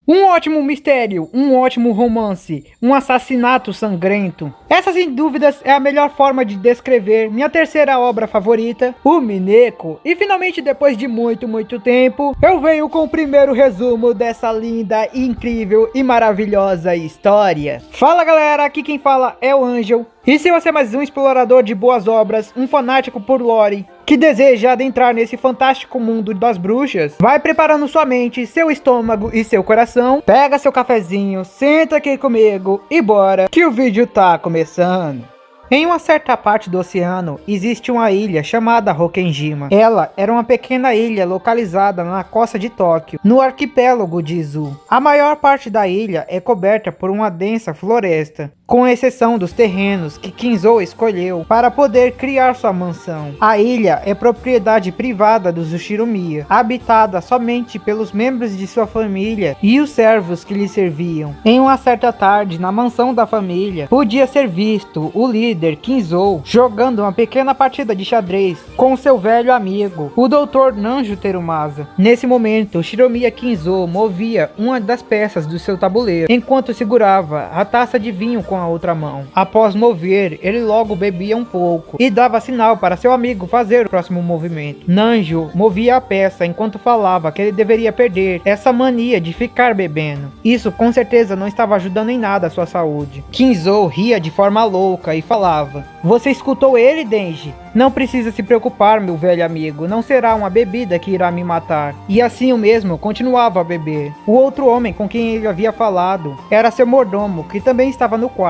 Um ótimo mistério, um ótimo romance, um assassinato sangrento. Essa sem dúvidas é a melhor forma de descrever minha terceira obra favorita, o Mineko. E finalmente, depois de muito tempo, eu venho com o primeiro resumo dessa linda, incrível e maravilhosa história. Fala galera, aqui quem fala é o Angel. E se você é mais um explorador de boas obras, um fanático por lore, que deseja adentrar nesse fantástico mundo das bruxas, vai preparando sua mente, seu estômago e seu coração, pega seu cafezinho, senta aqui comigo e bora que o vídeo tá começando. Em uma certa parte do oceano, existe uma ilha chamada Hokenjima. Ela era uma pequena ilha localizada na costa de Tóquio, no arquipélago de Izu. A maior parte da ilha é coberta por uma densa floresta, com exceção dos terrenos que Kinzo escolheu para poder criar sua mansão. A ilha é propriedade privada dos Ushiromiya, habitada somente pelos membros de sua família e os servos que lhe serviam. Em uma certa tarde, na mansão da família, podia ser visto o líder Kinzo jogando uma pequena partida de xadrez com seu velho amigo, o Dr. Nanjo Terumasa. Nesse momento, Shiromiya Kinzo movia uma das peças do seu tabuleiro, enquanto segurava a taça de vinho com a outra mão. Após mover, ele logo bebia um pouco e dava sinal para seu amigo fazer o próximo movimento. Nanjo movia a peça enquanto falava que ele deveria perder essa mania de ficar bebendo. Isso com certeza não estava ajudando em nada a sua saúde. Kinzo ria de forma louca e falava: "Você escutou ele, Denji? Não precisa se preocupar, meu velho amigo, não será uma bebida que irá me matar." E assim o mesmo continuava a beber. O outro homem com quem ele havia falado era seu mordomo, que também estava no quarto.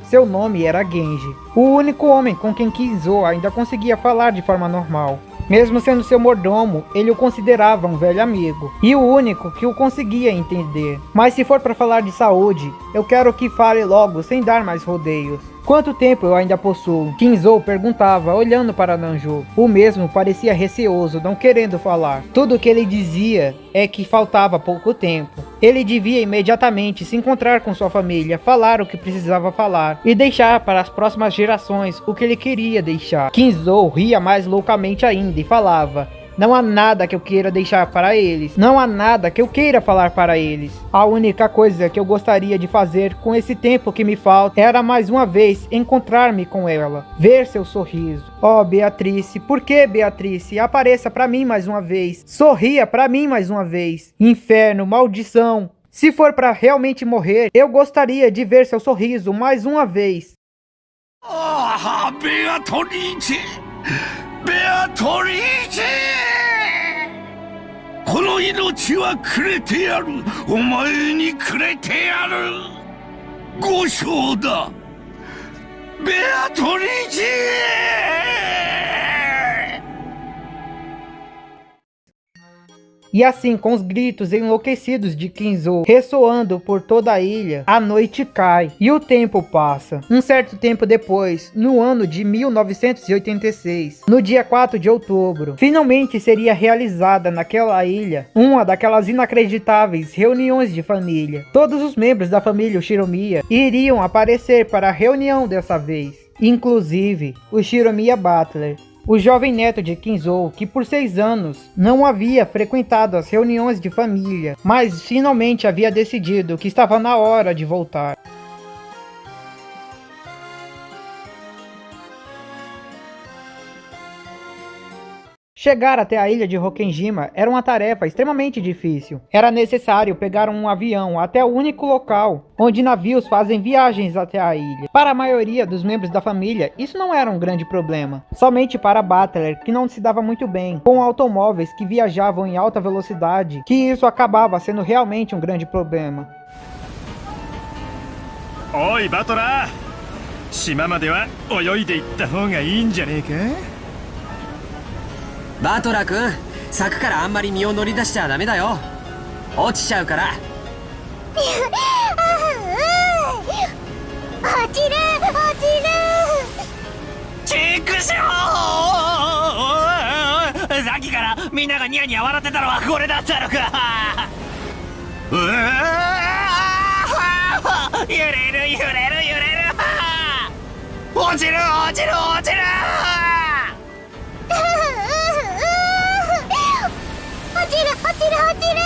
Seu nome era Genji, o único homem com quem Kinzo ainda conseguia falar de forma normal. Mesmo sendo seu mordomo, ele o considerava um velho amigo, e o único que o conseguia entender. Mas se for para falar de saúde, eu quero que fale logo sem dar mais rodeios. Quanto tempo eu ainda possuo? Kinzo perguntava, olhando para Nanjo. O mesmo parecia receoso, não querendo falar. Tudo o que ele dizia é que faltava pouco tempo. Ele devia imediatamente se encontrar com sua família, falar o que precisava falar e deixar para as próximas gerações o que ele queria deixar. Kinzo ria mais loucamente ainda e falava: "Não há nada que eu queira deixar para eles. Não há nada que eu queira falar para eles. A única coisa que eu gostaria de fazer com esse tempo que me falta era mais uma vez encontrar-me com ela. Ver seu sorriso. Oh, Beatrice, por que, Beatrice? Apareça para mim mais uma vez. Sorria para mim mais uma vez. Inferno, maldição. Se for para realmente morrer, eu gostaria de ver seu sorriso mais uma vez." Ah, Beatrice! Beatrice! この命はくれてやる。お前にくれてやる。五章だ。ベアトリーチェ E assim, com os gritos enlouquecidos de Kinzo ressoando por toda a ilha, a noite cai e o tempo passa. Um certo tempo depois, no ano de 1986, no dia 4 de outubro, finalmente seria realizada naquela ilha uma daquelas inacreditáveis reuniões de família. Todos os membros da família Ushiromiya iriam aparecer para a reunião dessa vez, inclusive o Shiromiya Butler, o jovem neto de Kinzo, que por 6 anos não havia frequentado as reuniões de família, mas finalmente havia decidido que estava na hora de voltar. Chegar até a ilha de Hokenjima era uma tarefa extremamente difícil. Era necessário pegar um avião até o único local onde navios fazem viagens até a ilha. Para a maioria dos membros da família, isso não era um grande problema. Somente para Butler, que não se dava muito bem com automóveis que viajavam em alta velocidade, que isso acabava sendo realmente um grande problema. Oi, Butler! 島までは泳いで行った方がいいんじゃねえか？バトラ君、柵からあんまり身を乗り出しちゃダメだよ。落ちちゃうから。落ちる落ちる。チクショー！さっきからみんながニヤニヤ笑ってたのはこれだったのか。うわー！揺れる揺れる揺れる。落ちる落ちる落ちる。落ちる落ちる落ちる。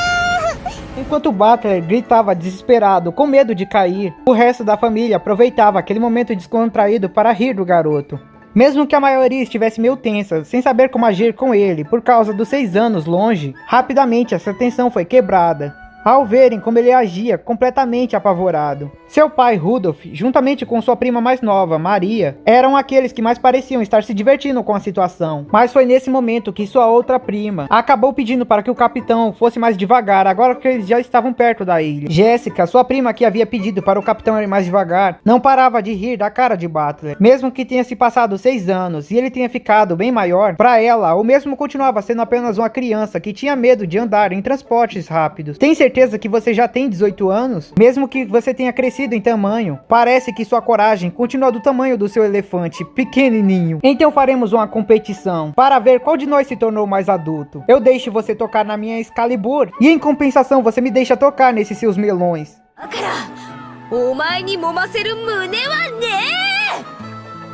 Enquanto Butler gritava desesperado, com medo de cair, o resto da família aproveitava aquele momento descontraído para rir do garoto. Mesmo que a maioria estivesse meio tensa, sem saber como agir com ele por causa dos 6 anos longe, rapidamente essa tensão foi quebrada, ao verem como ele agia completamente apavorado. Seu pai, Rudolph, juntamente com sua prima mais nova, Maria, eram aqueles que mais pareciam estar se divertindo com a situação. Mas foi nesse momento que sua outra prima acabou pedindo para que o capitão fosse mais devagar, agora que eles já estavam perto da ilha. Jéssica, sua prima que havia pedido para o capitão ir mais devagar, não parava de rir da cara de Butler. Mesmo que tenha se passado 6 anos e ele tenha ficado bem maior, para ela, o mesmo continuava sendo apenas uma criança que tinha medo de andar em transportes rápidos. Tem certeza que você já tem 18 anos? Mesmo que você tenha crescido em tamanho, parece que sua coragem continua do tamanho do seu elefante pequenininho. Então faremos uma competição para ver qual de nós se tornou mais adulto. Eu deixo você tocar na minha Excalibur e em compensação você me deixa tocar nesses seus melões. だからお前に揉ませる胸はね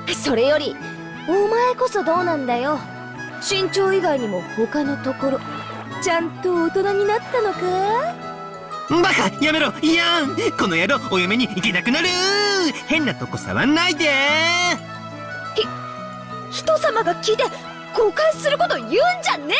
え。それよりお前こそどうなんだよ。身長以外にも他のところちゃんと大人になったのか。バカやめろいやんこの野郎お嫁に行けなくなる変なとこ触んないで人様が聞いて誤解すること言うんじゃね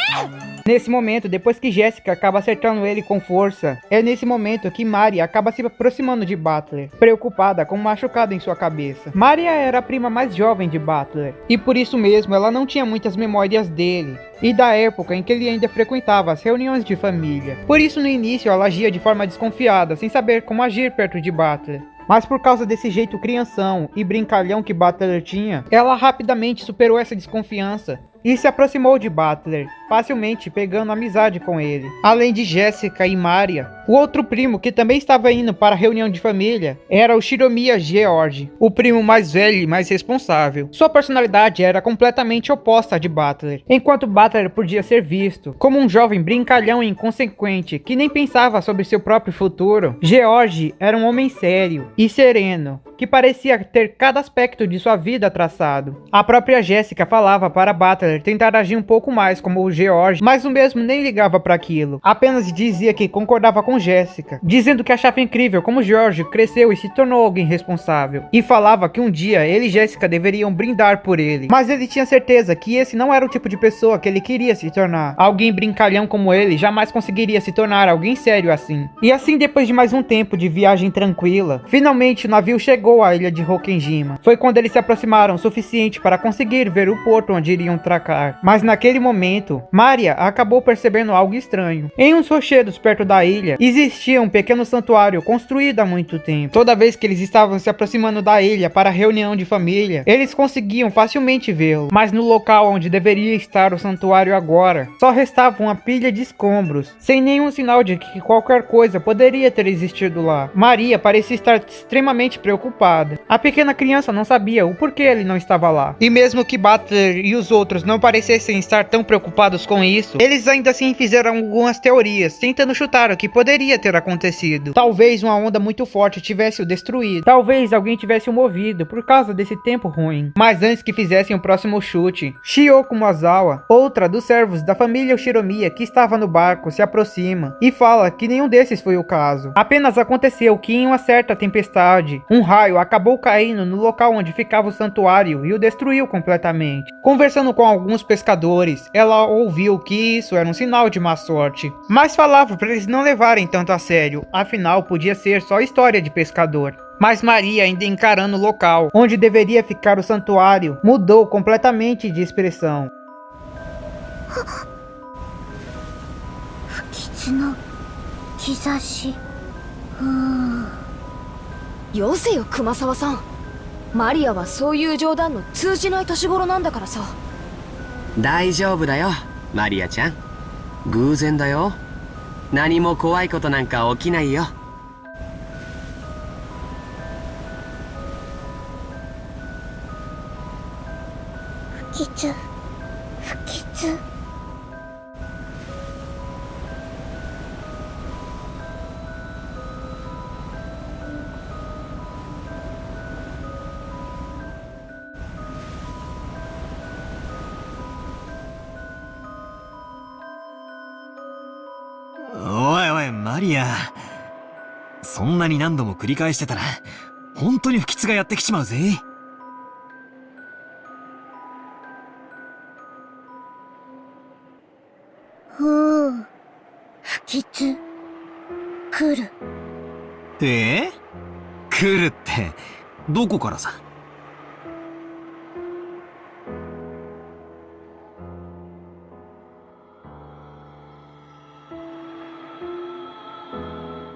え。 Nesse momento, depois que Jéssica acaba acertando ele com força, é nesse momento que Maria acaba se aproximando de Butler, preocupada com um machucado em sua cabeça. Maria era a prima mais jovem de Butler, e por isso mesmo ela não tinha muitas memórias dele, e da época em que ele ainda frequentava as reuniões de família. Por isso no início ela agia de forma desconfiada, sem saber como agir perto de Butler. Mas por causa desse jeito crianção e brincalhão que Butler tinha, ela rapidamente superou essa desconfiança e se aproximou de Butler, facilmente pegando amizade com ele. Além de Jéssica e Maria, o outro primo que também estava indo para a reunião de família era o Shiromiya George, o primo mais velho e mais responsável. Sua personalidade era completamente oposta à de Butler. Enquanto Butler podia ser visto como um jovem brincalhão e inconsequente que nem pensava sobre seu próprio futuro, George era um homem sério e sereno, que parecia ter cada aspecto de sua vida traçado. A própria Jéssica falava para Butler tentar agir um pouco mais como o George, mas o mesmo nem ligava para aquilo. Apenas dizia que concordava com Jéssica, dizendo que achava incrível como George cresceu e se tornou alguém responsável. E falava que um dia ele e Jéssica deveriam brindar por ele. Mas ele tinha certeza que esse não era o tipo de pessoa que ele queria se tornar. Alguém brincalhão como ele jamais conseguiria se tornar alguém sério assim. E assim, depois de mais um tempo de viagem tranquila, finalmente o navio chegou à ilha de Hokenjima. Foi quando eles se aproximaram o suficiente para conseguir ver o porto onde iriam tracar. Mas naquele momento, Maria acabou percebendo algo estranho. Em uns rochedos perto da ilha, existia um pequeno santuário construído há muito tempo. Toda vez que eles estavam se aproximando da ilha para a reunião de família, eles conseguiam facilmente vê-lo. Mas no local onde deveria estar o santuário agora, só restava uma pilha de escombros, sem nenhum sinal de que qualquer coisa poderia ter existido lá. Maria parecia estar extremamente preocupada. A pequena criança não sabia o porquê ele não estava lá. E mesmo que Butler e os outros não parecessem estar tão preocupados com isso, eles ainda assim fizeram algumas teorias, tentando chutar o que poderia ter acontecido. Talvez uma onda muito forte tivesse o destruído. Talvez alguém tivesse o movido por causa desse tempo ruim. Mas antes que fizessem o próximo chute, Shiyoko Mazawa, outra dos servos da família Shiromiya que estava no barco, se aproxima e fala que nenhum desses foi o caso. Apenas aconteceu que em uma certa tempestade, um raio acabou caindo no local onde ficava o santuário e o destruiu completamente. Conversando com alguns pescadores, ela ouviu que isso era um sinal de má sorte, mas falava para eles não levarem tanto a sério, afinal podia ser só história de pescador. Mas Maria, ainda encarando o local onde deveria ficar o santuário, mudou completamente de expressão. 不吉の兆し。よせよ熊沢さん。マリアはそういう冗談の通じない年頃なんだからさ。大丈夫だよマリアちゃん。偶然だよ。何も怖いことなんか起きないよ。不吉不吉。おいおいママリア。そんなに何度も繰り返してたら、本当に不吉がやってきちまうぜ。ふう、不吉、来る。来るって、どこからさ。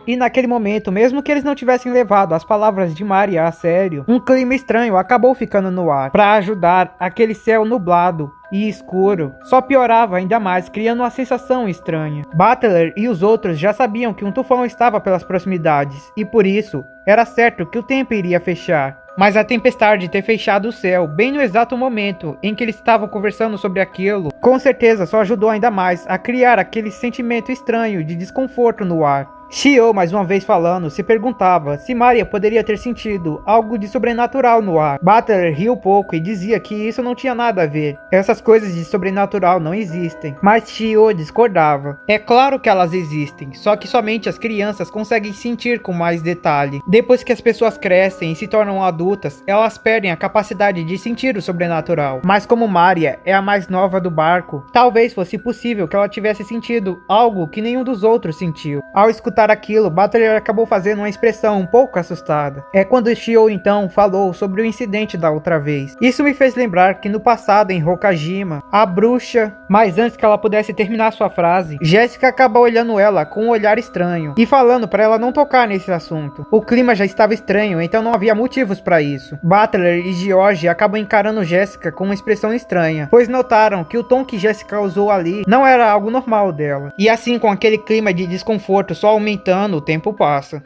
E naquele momento, mesmo que eles não tivessem levado as palavras de Maria a sério, um clima estranho acabou ficando no ar. Para ajudar, aquele céu nublado e escuro só piorava ainda mais, criando uma sensação estranha. Butler e os outros já sabiam que um tufão estava pelas proximidades, e por isso, era certo que o tempo iria fechar. Mas a tempestade ter fechado o céu bem no exato momento em que eles estavam conversando sobre aquilo, com certeza só ajudou ainda mais a criar aquele sentimento estranho de desconforto no ar. Shio, mais uma vez falando, se perguntava se Maria poderia ter sentido algo de sobrenatural no ar. Butler riu pouco e dizia que isso não tinha nada a ver. Essas coisas de sobrenatural não existem. Mas Shio discordava. É claro que elas existem, só que somente as crianças conseguem sentir com mais detalhe. Depois que as pessoas crescem e se tornam adultas, elas perdem a capacidade de sentir o sobrenatural. Mas como Maria é a mais nova do barco, talvez fosse possível que ela tivesse sentido algo que nenhum dos outros sentiu. Ao escutar aquilo, Butler acabou fazendo uma expressão um pouco assustada. É quando Shio então falou sobre o incidente da outra vez. Isso me fez lembrar que no passado em Hokajima, a bruxa... Mas antes que ela pudesse terminar sua frase, Jessica acabou olhando ela com um olhar estranho e falando para ela não tocar nesse assunto. O clima já estava estranho, então não havia motivos para isso. Butler e George acabam encarando Jessica com uma expressão estranha, pois notaram que o tom que Jessica usou ali não era algo normal dela. E assim, com aquele clima de desconforto só aumentando, o tempo passa.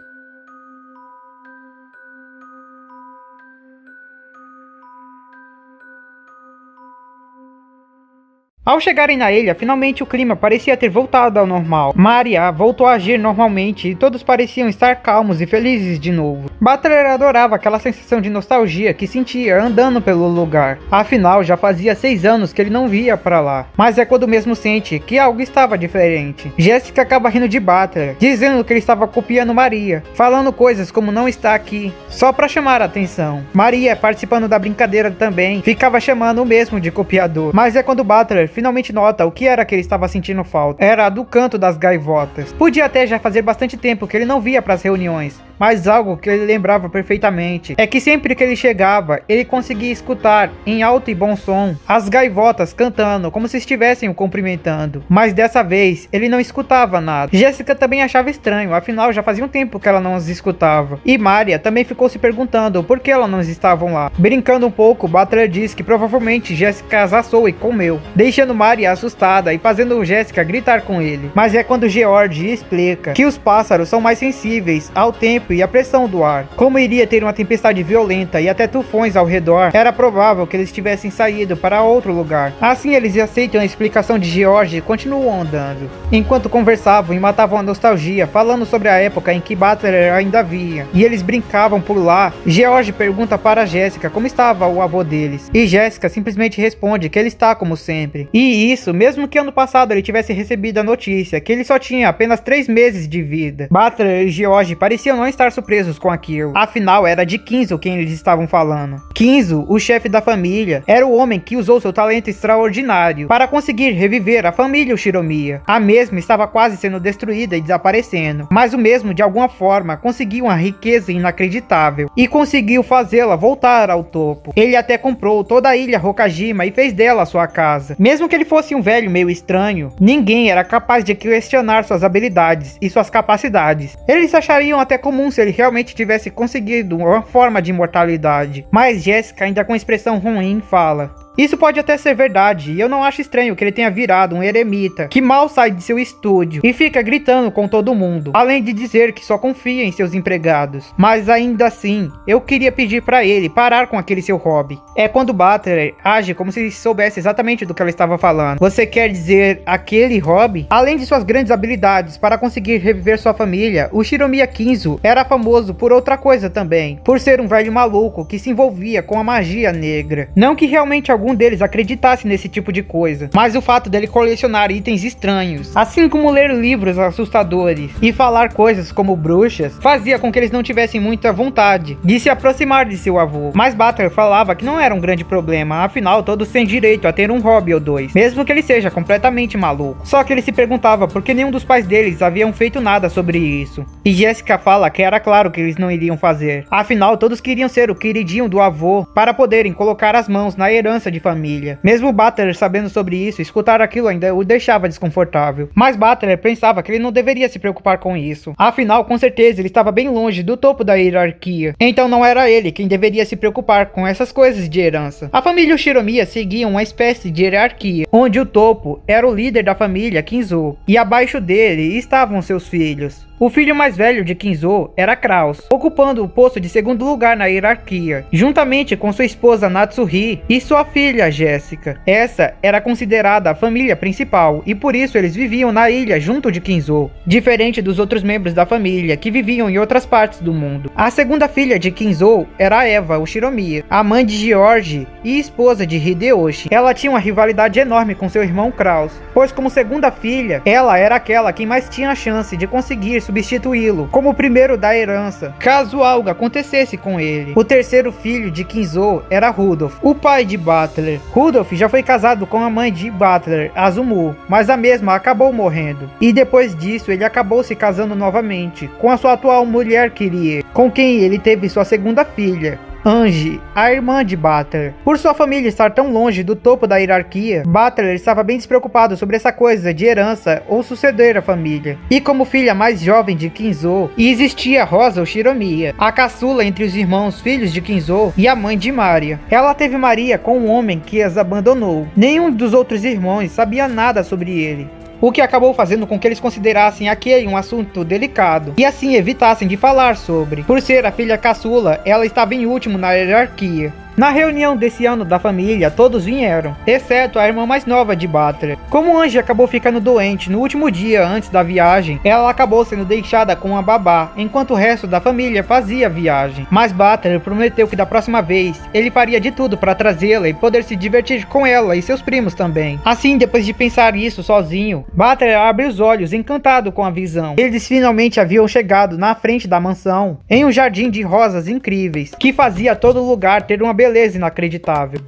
Ao chegarem na ilha, finalmente o clima parecia ter voltado ao normal. Maria voltou a agir normalmente e todos pareciam estar calmos e felizes de novo. Butler adorava aquela sensação de nostalgia que sentia andando pelo lugar. Afinal, já fazia 6 anos que ele não via pra lá. Mas é quando mesmo sente que algo estava diferente. Jessica acaba rindo de Butler, dizendo que ele estava copiando Maria, falando coisas como não está aqui, só pra chamar a atenção. Maria, participando da brincadeira também, ficava chamando o mesmo de copiador. Mas é quando Butler finalmente nota o que era que ele estava sentindo falta. Era do canto das gaivotas. Podia até já fazer bastante tempo que ele não via para as reuniões, mas algo que ele lembrava perfeitamente é que sempre que ele chegava, ele conseguia escutar em alto e bom som as gaivotas cantando como se estivessem o cumprimentando. Mas dessa vez ele não escutava nada. Jessica também achava estranho, afinal já fazia um tempo que ela não as escutava. E Maria também ficou se perguntando por que elas não estavam lá. Brincando um pouco, Butler diz que provavelmente Jessica as assou e comeu, deixando Maria assustada e fazendo Jessica gritar com ele. Mas é quando George explica que os pássaros são mais sensíveis ao tempo e a pressão do ar. Como iria ter uma tempestade violenta e até tufões ao redor, era provável que eles tivessem saído para outro lugar. Assim eles aceitam a explicação de George e continuam andando. Enquanto conversavam e matavam a nostalgia, falando sobre a época em que Butler ainda via. E eles brincavam por lá, George pergunta para Jessica como estava o avô deles. E Jessica simplesmente responde que ele está como sempre. E isso, mesmo que ano passado ele tivesse recebido a notícia que ele só tinha apenas 3 meses de vida. Butler e George pareciam não estar surpresos com aquilo. Afinal, era de Kinzo quem eles estavam falando. Kinzo, o chefe da família, era o homem que usou seu talento extraordinário para conseguir reviver a família Shiromiya. A mesma estava quase sendo destruída e desaparecendo, mas o mesmo, de alguma forma, conseguiu uma riqueza inacreditável e conseguiu fazê-la voltar ao topo. Ele até comprou toda a ilha Hokajima e fez dela sua casa. Mesmo que ele fosse um velho meio estranho, ninguém era capaz de questionar suas habilidades e suas capacidades. Eles achariam até comum se ele realmente tivesse conseguido uma forma de imortalidade. Mas Jessica, ainda com expressão ruim, fala: isso pode até ser verdade, e eu não acho estranho que ele tenha virado um eremita, que mal sai de seu estúdio e fica gritando com todo mundo, além de dizer que só confia em seus empregados. Mas ainda assim, eu queria pedir pra ele parar com aquele seu hobby. É quando Butler age como se soubesse exatamente do que ela estava falando. Você quer dizer aquele hobby? Além de suas grandes habilidades para conseguir reviver sua família, o Shiromiya Kinzo era famoso por outra coisa também, por ser um velho maluco que se envolvia com a magia negra. Não que realmente algum algum deles acreditasse nesse tipo de coisa, mas o fato dele colecionar itens estranhos, assim como ler livros assustadores e falar coisas como bruxas, fazia com que eles não tivessem muita vontade de se aproximar de seu avô. Mas Butler falava que não era um grande problema, afinal todos têm direito a ter um hobby ou dois, mesmo que ele seja completamente maluco. Só que ele se perguntava por que nenhum dos pais deles haviam feito nada sobre isso. E Jessica fala que era claro que eles não iriam fazer, afinal todos queriam ser o queridinho do avô para poderem colocar as mãos na herança de família. Mesmo Butler sabendo sobre isso, escutar aquilo ainda o deixava desconfortável. Mas Butler pensava que ele não deveria se preocupar com isso, afinal com certeza ele estava bem longe do topo da hierarquia, então não era ele quem deveria se preocupar com essas coisas de herança. A família Shiromiya seguia uma espécie de hierarquia, onde o topo era o líder da família Kinzo, e abaixo dele estavam seus filhos. O filho mais velho de Kinzo era Kraus, ocupando o posto de segundo lugar na hierarquia, juntamente com sua esposa Natsuhi e sua filha Jessica. Essa era considerada a família principal e por isso eles viviam na ilha junto de Kinzo, diferente dos outros membros da família que viviam em outras partes do mundo. A segunda filha de Kinzo era Eva, o Shiromiya, a mãe de George e esposa de Hideyoshi. Ela tinha uma rivalidade enorme com seu irmão Kraus, pois como segunda filha, ela era aquela que mais tinha a chance de conseguir substituí-lo como o primeiro da herança, caso algo acontecesse com ele. O terceiro filho de Kinzo era Rudolph, o pai de Butler. Rudolph já foi casado com a mãe de Butler, Azumu, mas a mesma acabou morrendo. E depois disso ele acabou se casando novamente com a sua atual mulher Kirie, com quem ele teve sua segunda filha, Angie, a irmã de Butler. Por sua família estar tão longe do topo da hierarquia, Butler estava bem despreocupado sobre essa coisa de herança ou suceder a família. E como filha mais jovem de Kinzo, existia Rosa, o Shiromiya, a caçula entre os irmãos filhos de Kinzo e a mãe de Maria. Ela teve Maria com um homem que as abandonou. Nenhum dos outros irmãos sabia nada sobre ele, o que acabou fazendo com que eles considerassem aquele um assunto delicado e assim evitassem de falar sobre. Por ser a filha caçula, ela estava em último na hierarquia. Na reunião desse ano da família, todos vieram, exceto a irmã mais nova de Butler. Como Angie acabou ficando doente no último dia antes da viagem, ela acabou sendo deixada com a babá, enquanto o resto da família fazia a viagem. Mas Butler prometeu que da próxima vez, ele faria de tudo para trazê-la e poder se divertir com ela e seus primos também. Assim, depois de pensar isso sozinho, Butler abre os olhos encantado com a visão. Eles finalmente haviam chegado na frente da mansão, em um jardim de rosas incríveis, que fazia todo lugar ter uma beleza inacreditável.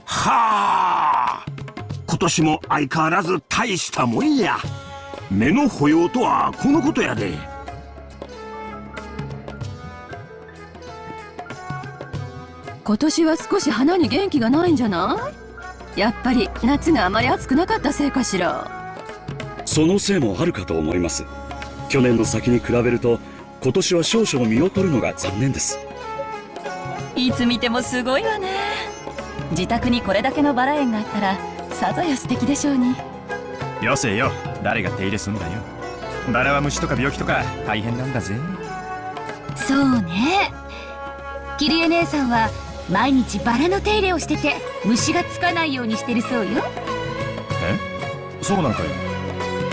はあ、今年も相変わらず大したもんや。目の保養とはこのことやで。今年は少し花に元気がないんじゃない？やっぱり夏があまり暑くなかったせいかしら。そのせいもあるかと思います。去年の先に比べると今年は少々実を取るのが残念です。いつ見てもすごいわね。自宅にこれだけのバラ園があったらさぞや素敵でしょうに。よせよ、誰が手入れすんだよ。バラは虫とか病気とか大変なんだぜ。そうね。キリエ姉さんは毎日バラの手入れをしてて虫がつかないようにしてるそうよ。え？そうなんかよ。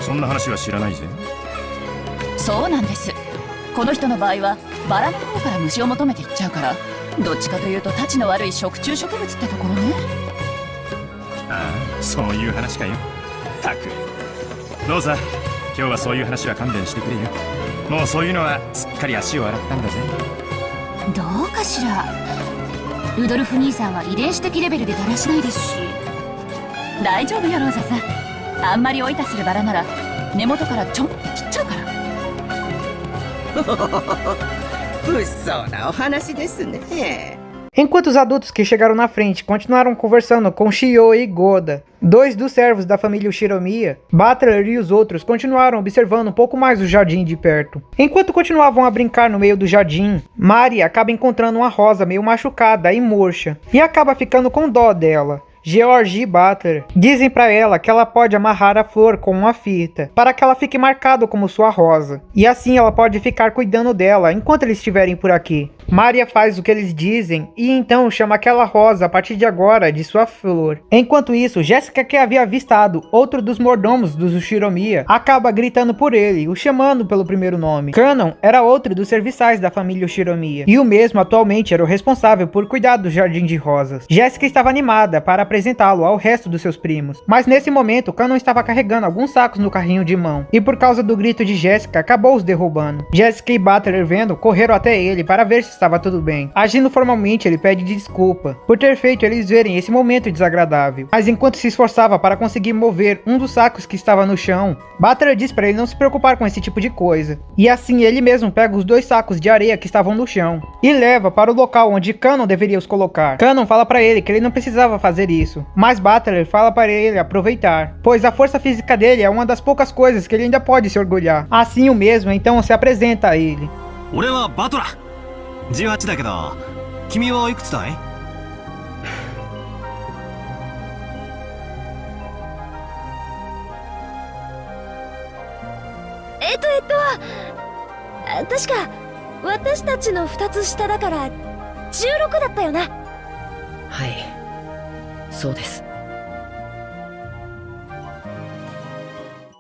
そんな話は知らないぜ。そうなんです。この人の場合はバラの方から虫を求めていっちゃうから、どっちかというとたちの悪い食虫植物ってところね。ああ、そういう話かよ。たく。どうぞ、今日はそういう話は勘弁してくれよ。もうそういうのはすっかり足を洗ったんだぜ。どうかしら。ルドルフ兄さんは遺伝子的レベルでだらしないですし。大丈夫よローザさん。あんまりおいたするバラなら根元からちょんって切っちゃうから。物騒なお話ですね。 Enquanto os adultos que chegaram na frente continuaram conversando com Shio e Goda, dois dos servos da família Shiromiya, Butler e os outros continuaram observando um pouco mais o jardim de perto. Enquanto continuavam a brincar no meio do jardim, Mari acaba encontrando uma rosa meio machucada e murcha, e acaba ficando com dó dela. Georgie e Butler dizem pra ela que ela pode amarrar a flor com uma fita, para que ela fique marcada como sua rosa. E assim ela pode ficar cuidando dela enquanto eles estiverem por aqui. Maria faz o que eles dizem e então chama aquela rosa a partir de agora de sua flor. Enquanto isso, Jéssica, que havia avistado outro dos mordomos dos Ushiromiya, acaba gritando por ele, o chamando pelo primeiro nome. Kanon era outro dos serviçais da família Ushiromiya e o mesmo atualmente era o responsável por cuidar do jardim de rosas. Jéssica estava animada para apresentá-lo ao resto dos seus primos, mas nesse momento Kanon estava carregando alguns sacos no carrinho de mão e por causa do grito de Jéssica acabou os derrubando. Jéssica e Butler, vendo, correram até ele para ver se estava tudo bem. Agindo formalmente, ele pede desculpa por ter feito eles verem esse momento desagradável. Mas enquanto se esforçava para conseguir mover um dos sacos que estava no chão, Butler diz para ele não se preocupar com esse tipo de coisa. E assim ele mesmo pega os 2 sacos de areia que estavam no chão e leva para o local onde Kanon deveria os colocar. Kanon fala para ele que ele não precisava fazer isso, mas Butler fala para ele aproveitar, pois a força física dele é uma das poucas coisas que ele ainda pode se orgulhar. Assim o mesmo então se apresenta a ele. 俺はバトラ18だけど君はいくつだい？確か私たちの2つ下だから16だったよな。はい、そうです。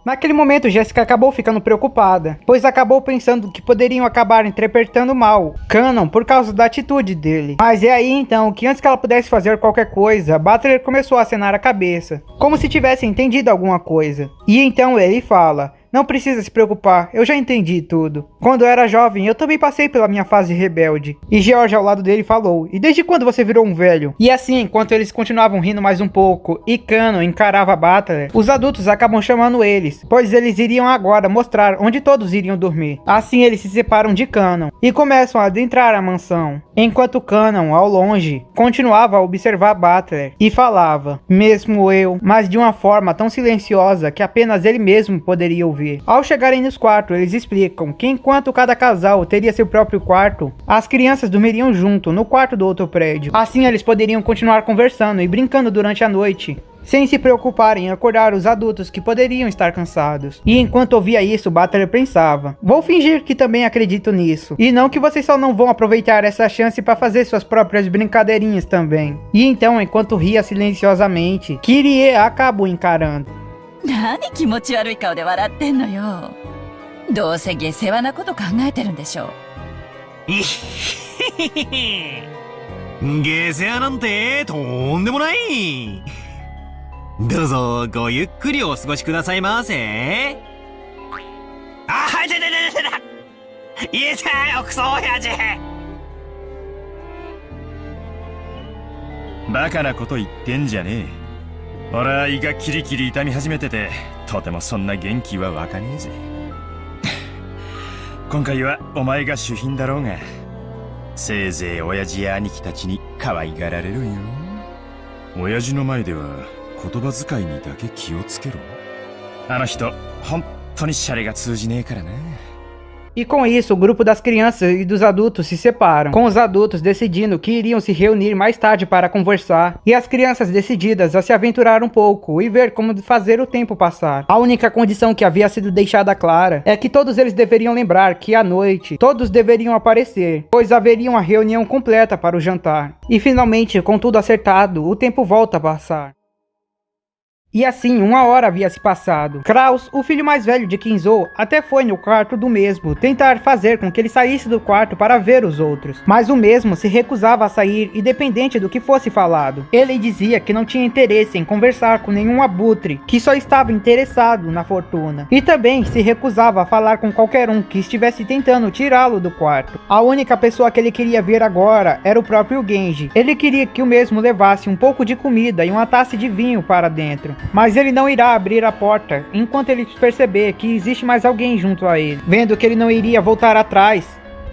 Naquele momento, Jéssica acabou ficando preocupada, pois acabou pensando que poderiam acabar interpretando mal Kanon por causa da atitude dele. Mas é aí então que antes que ela pudesse fazer qualquer coisa, Butler começou a acenar a cabeça, como se tivesse entendido alguma coisa. E então ele fala: não precisa se preocupar, eu já entendi tudo. Quando eu era jovem, eu também passei pela minha fase rebelde. E George ao lado dele falou: e desde quando você virou um velho? E assim, enquanto eles continuavam rindo mais um pouco e Kanon encarava Butler, os adultos acabam chamando eles, pois eles iriam agora mostrar onde todos iriam dormir. Assim eles se separam de Kanon e começam a adentrar a mansão, enquanto Kanon, ao longe, continuava a observar Butler e falava: mesmo eu, mas de uma forma tão silenciosa que apenas ele mesmo poderia ouvir. Ao chegarem nos quartos, eles explicam que enquanto cada casal teria seu próprio quarto, as crianças dormiriam junto no quarto do outro prédio. Assim eles poderiam continuar conversando e brincando durante a noite, sem se preocuparem em acordar os adultos que poderiam estar cansados. E enquanto ouvia isso, Butler pensava: vou fingir que também acredito nisso, e não que vocês só não vão aproveitar essa chance para fazer suas próprias brincadeirinhas também. E então, enquanto ria silenciosamente, Kyrie acabou encarando. 何気持ち悪い顔で笑ってんのよ。どうせ下世話なこと考えてるんでしょ。いっへへへ。下世話なんてとんでもない。どうぞごゆっくりお過ごしくださいませ。あ、はい、出た。言えたよ、クソ親父。バカなこと言ってんじゃねえ。俺は胃がキリキリ痛み始めてて、とてもそんな元気はわかねえぜ。今回はお前が主賓だろうが、せいぜい親父や兄貴たちに可愛がられろよ。親父の前では言葉遣いにだけ気をつけろ。あの人、本当にシャレが通じねえからな。 E com isso, o grupo das crianças e dos adultos se separam, com os adultos decidindo que iriam se reunir mais tarde para conversar, e as crianças decididas a se aventurar um pouco e ver como fazer o tempo passar. A única condição que havia sido deixada clara é que todos eles deveriam lembrar que à noite todos deveriam aparecer, pois haveria uma reunião completa para o jantar. E finalmente, com tudo acertado, o tempo volta a passar. E assim, 1 hora havia se passado. Kraus, o filho mais velho de Kinzo, até foi no quarto do mesmo tentar fazer com que ele saísse do quarto para ver os outros. Mas o mesmo se recusava a sair, independente do que fosse falado. Ele dizia que não tinha interesse em conversar com nenhum abutre, que só estava interessado na fortuna. E também se recusava a falar com qualquer um que estivesse tentando tirá-lo do quarto. A única pessoa que ele queria ver agora era o próprio Genji. Ele queria que o mesmo levasse um pouco de comida e uma taça de vinho para dentro. Mas ele não irá abrir a porta enquanto ele perceber que existe mais alguém junto a ele. Vendo que ele não iria voltar atrás,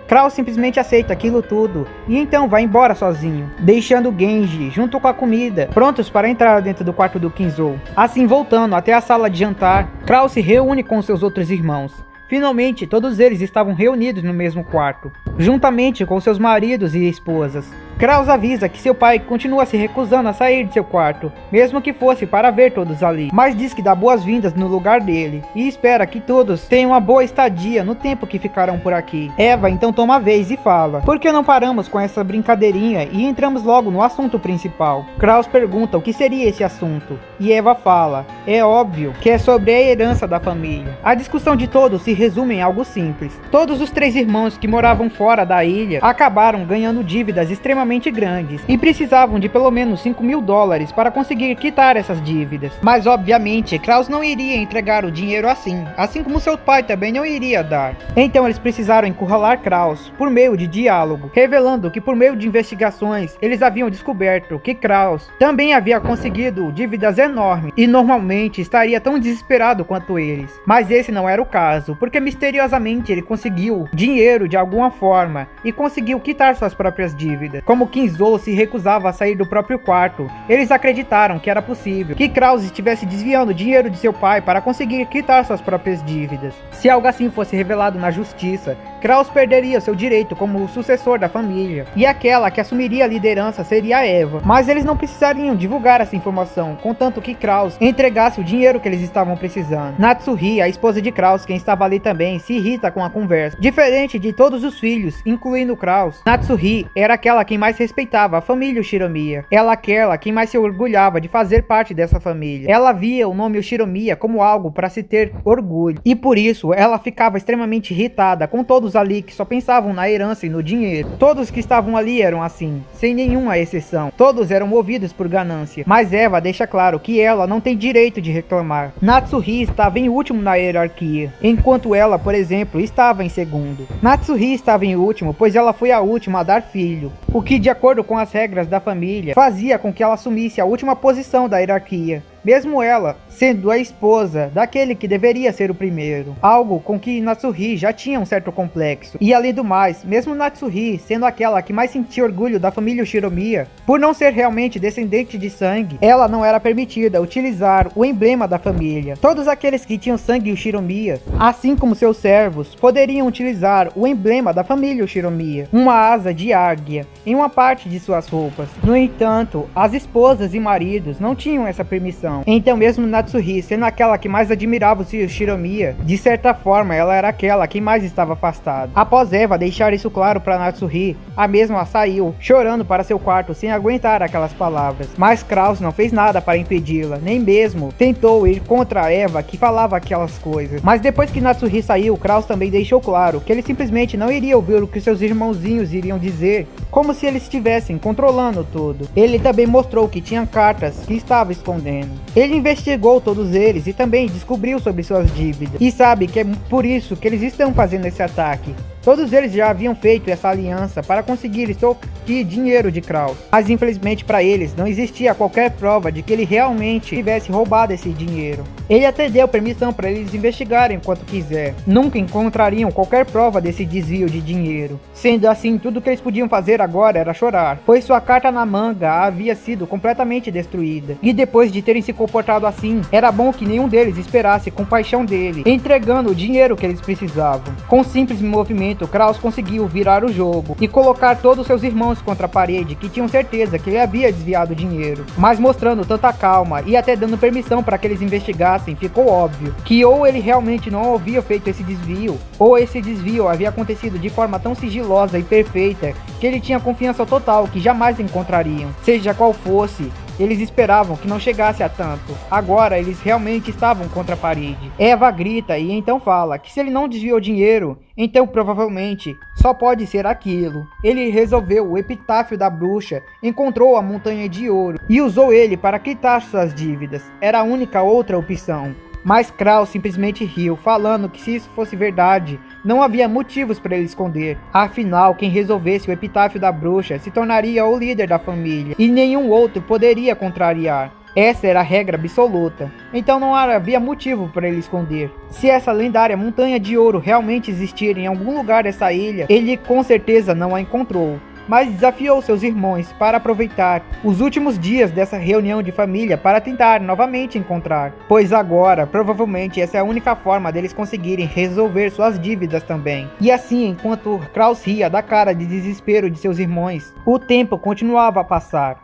Kraus simplesmente aceita aquilo tudo e então vai embora sozinho, deixando Genji junto com a comida, prontos para entrar dentro do quarto do Kinzo. Assim, voltando até a sala de jantar, Kraus se reúne com seus outros irmãos. Finalmente, todos eles estavam reunidos no mesmo quarto, juntamente com seus maridos e esposas. Kraus avisa que seu pai continua se recusando a sair de seu quarto, mesmo que fosse para ver todos ali, mas diz que dá boas-vindas no lugar dele e espera que todos tenham uma boa estadia no tempo que ficarão por aqui. Eva então toma a vez e fala: por que não paramos com essa brincadeirinha e entramos logo no assunto principal? Kraus pergunta o que seria esse assunto, e Eva fala: é óbvio que é sobre a herança da família. A discussão de todos se resume em algo simples. Todos os 3 irmãos que moravam fora da ilha acabaram ganhando dívidas extremamente grandes e precisavam de pelo menos $5.000 para conseguir quitar essas dívidas. Mas obviamente Kraus não iria entregar o dinheiro assim como seu pai também não iria dar. Então eles precisaram encurralar Kraus por meio de diálogo, revelando que por meio de investigações eles haviam descoberto que Kraus também havia conseguido dívidas enormes e normalmente estaria tão desesperado quanto eles. Mas esse não era o caso, porque misteriosamente ele conseguiu dinheiro de alguma forma e conseguiu quitar suas próprias dívidas. Como Kinzo se recusava a sair do próprio quarto, eles acreditaram que era possível que Kraus estivesse desviando dinheiro de seu pai para conseguir quitar suas próprias dívidas. Se algo assim fosse revelado na justiça, Kraus perderia seu direito como o sucessor da família, e aquela que assumiria a liderança seria Eva. Mas eles não precisariam divulgar essa informação, contanto que Kraus entregasse o dinheiro que eles estavam precisando. Natsuhi, a esposa de Kraus, quem estava ali também, se irrita com a conversa. Diferente de todos os filhos, incluindo Kraus, Natsuhi era aquela quem mais respeitava a família Shiromiya. Ela aquela quem mais se orgulhava de fazer parte dessa família. Ela via o nome Shiromiya como algo para se ter orgulho, e por isso ela ficava extremamente irritada com todos ali que só pensavam na herança e no dinheiro. Todos que estavam ali eram assim, sem nenhuma exceção. Todos eram movidos por ganância. Mas Eva deixa claro que ela não tem direito de reclamar. Natsuhi estava em último na hierarquia, enquanto ela, por exemplo, estava em segundo. Natsuhi estava em último, pois ela foi a última a dar filho, o que, de acordo com as regras da família, fazia com que ela assumisse a última posição da hierarquia, mesmo ela sendo a esposa daquele que deveria ser o primeiro, algo com que Natsuhi já tinha um certo complexo. E além do mais, mesmo Natsuhi sendo aquela que mais sentia orgulho da família Shiromiya, por não ser realmente descendente de sangue, ela não era permitida utilizar o emblema da família. Todos aqueles que tinham sangue Shiromiya, assim como seus servos, poderiam utilizar o emblema da família Shiromiya, uma asa de águia, em uma parte de suas roupas. No entanto, as esposas e maridos não tinham essa permissão. Então mesmo Natsuhi sendo aquela que mais admirava o Shiromiya, de certa forma ela era aquela que mais estava afastada. Após Eva deixar isso claro para Natsuhi, a mesma saiu, chorando para seu quarto sem aguentar aquelas palavras. Mas Kraus não fez nada para impedi-la, nem mesmo tentou ir contra Eva que falava aquelas coisas. Mas depois que Natsuhi saiu, Kraus também deixou claro que ele simplesmente não iria ouvir o que seus irmãozinhos iriam dizer, como se eles estivessem controlando tudo. Ele também mostrou que tinha cartas que estava escondendo. Ele investigou todos eles e também descobriu sobre suas dívidas, e sabe que é por isso que eles estão fazendo esse ataque. Todos eles já haviam feito essa aliança para conseguir extorquir dinheiro de Kraus, mas infelizmente para eles não existia qualquer prova de que ele realmente tivesse roubado esse dinheiro. Ele até deu permissão para eles investigarem quanto quiser. Nunca encontrariam qualquer prova desse desvio de dinheiro. Sendo assim, tudo que eles podiam fazer agora era chorar, pois sua carta na manga havia sido completamente destruída. E depois de terem se comportado assim, era bom que nenhum deles esperasse compaixão dele, entregando o dinheiro que eles precisavam. Com um simples movimento, Kraus conseguiu virar o jogo e colocar todos seus irmãos contra a parede, que tinham certeza que ele havia desviado o dinheiro. Mas mostrando tanta calma e até dando permissão para que eles investigassem, ficou óbvio que ou ele realmente não havia feito esse desvio, ou esse desvio havia acontecido de forma tão sigilosa e perfeita que ele tinha confiança total que jamais encontrariam. Seja qual fosse, eles esperavam que não chegasse a tanto. Agora eles realmente estavam contra a parede. Eva grita e então fala que se ele não desviou dinheiro, então provavelmente só pode ser aquilo. Ele resolveu o epitáfio da bruxa, encontrou a montanha de ouro e usou ele para quitar suas dívidas. Era a única outra opção. Mas Kraus simplesmente riu, falando que se isso fosse verdade, não havia motivos para ele esconder. Afinal, quem resolvesse o epitáfio da bruxa se tornaria o líder da família, e nenhum outro poderia contrariar. Essa era a regra absoluta, então não havia motivo para ele esconder. Se essa lendária montanha de ouro realmente existir em algum lugar dessa ilha, ele com certeza não a encontrou. mas desafiou seus irmãos para aproveitar os últimos dias dessa reunião de família para tentar novamente encontrar, pois agora, provavelmente, essa é a única forma deles conseguirem resolver suas dívidas também. E assim, enquanto Kraus ria da cara de desespero de seus irmãos, o tempo continuava a passar.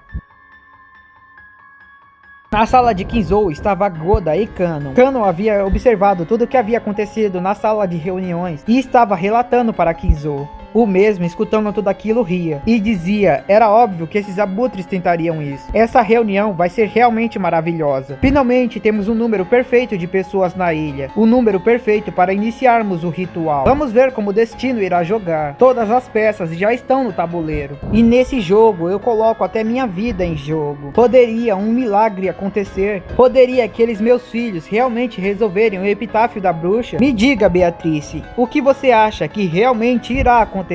Na sala de Kinzou estava Goda e Kanon. Kanon havia observado tudo o que havia acontecido na sala de reuniões e estava relatando para Kinzou. O mesmo, escutando tudo aquilo, ria e dizia: era óbvio que esses abutres tentariam isso. Essa reunião vai ser realmente maravilhosa. Finalmente temos um número perfeito de pessoas na ilha. O número perfeito para iniciarmos o ritual. Vamos ver como o destino irá jogar. Todas as peças já estão no tabuleiro. E nesse jogo eu coloco até minha vida em jogo. Poderia um milagre acontecer? Poderia aqueles meus filhos realmente resolverem o epitáfio da bruxa? Me diga, Beatrice, o que você acha que realmente irá acontecer?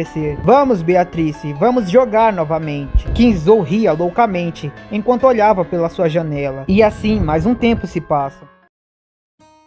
Vamos, Beatrice, vamos jogar novamente. Kinzou ria loucamente enquanto olhava pela sua janela. E assim, mais um tempo se passa.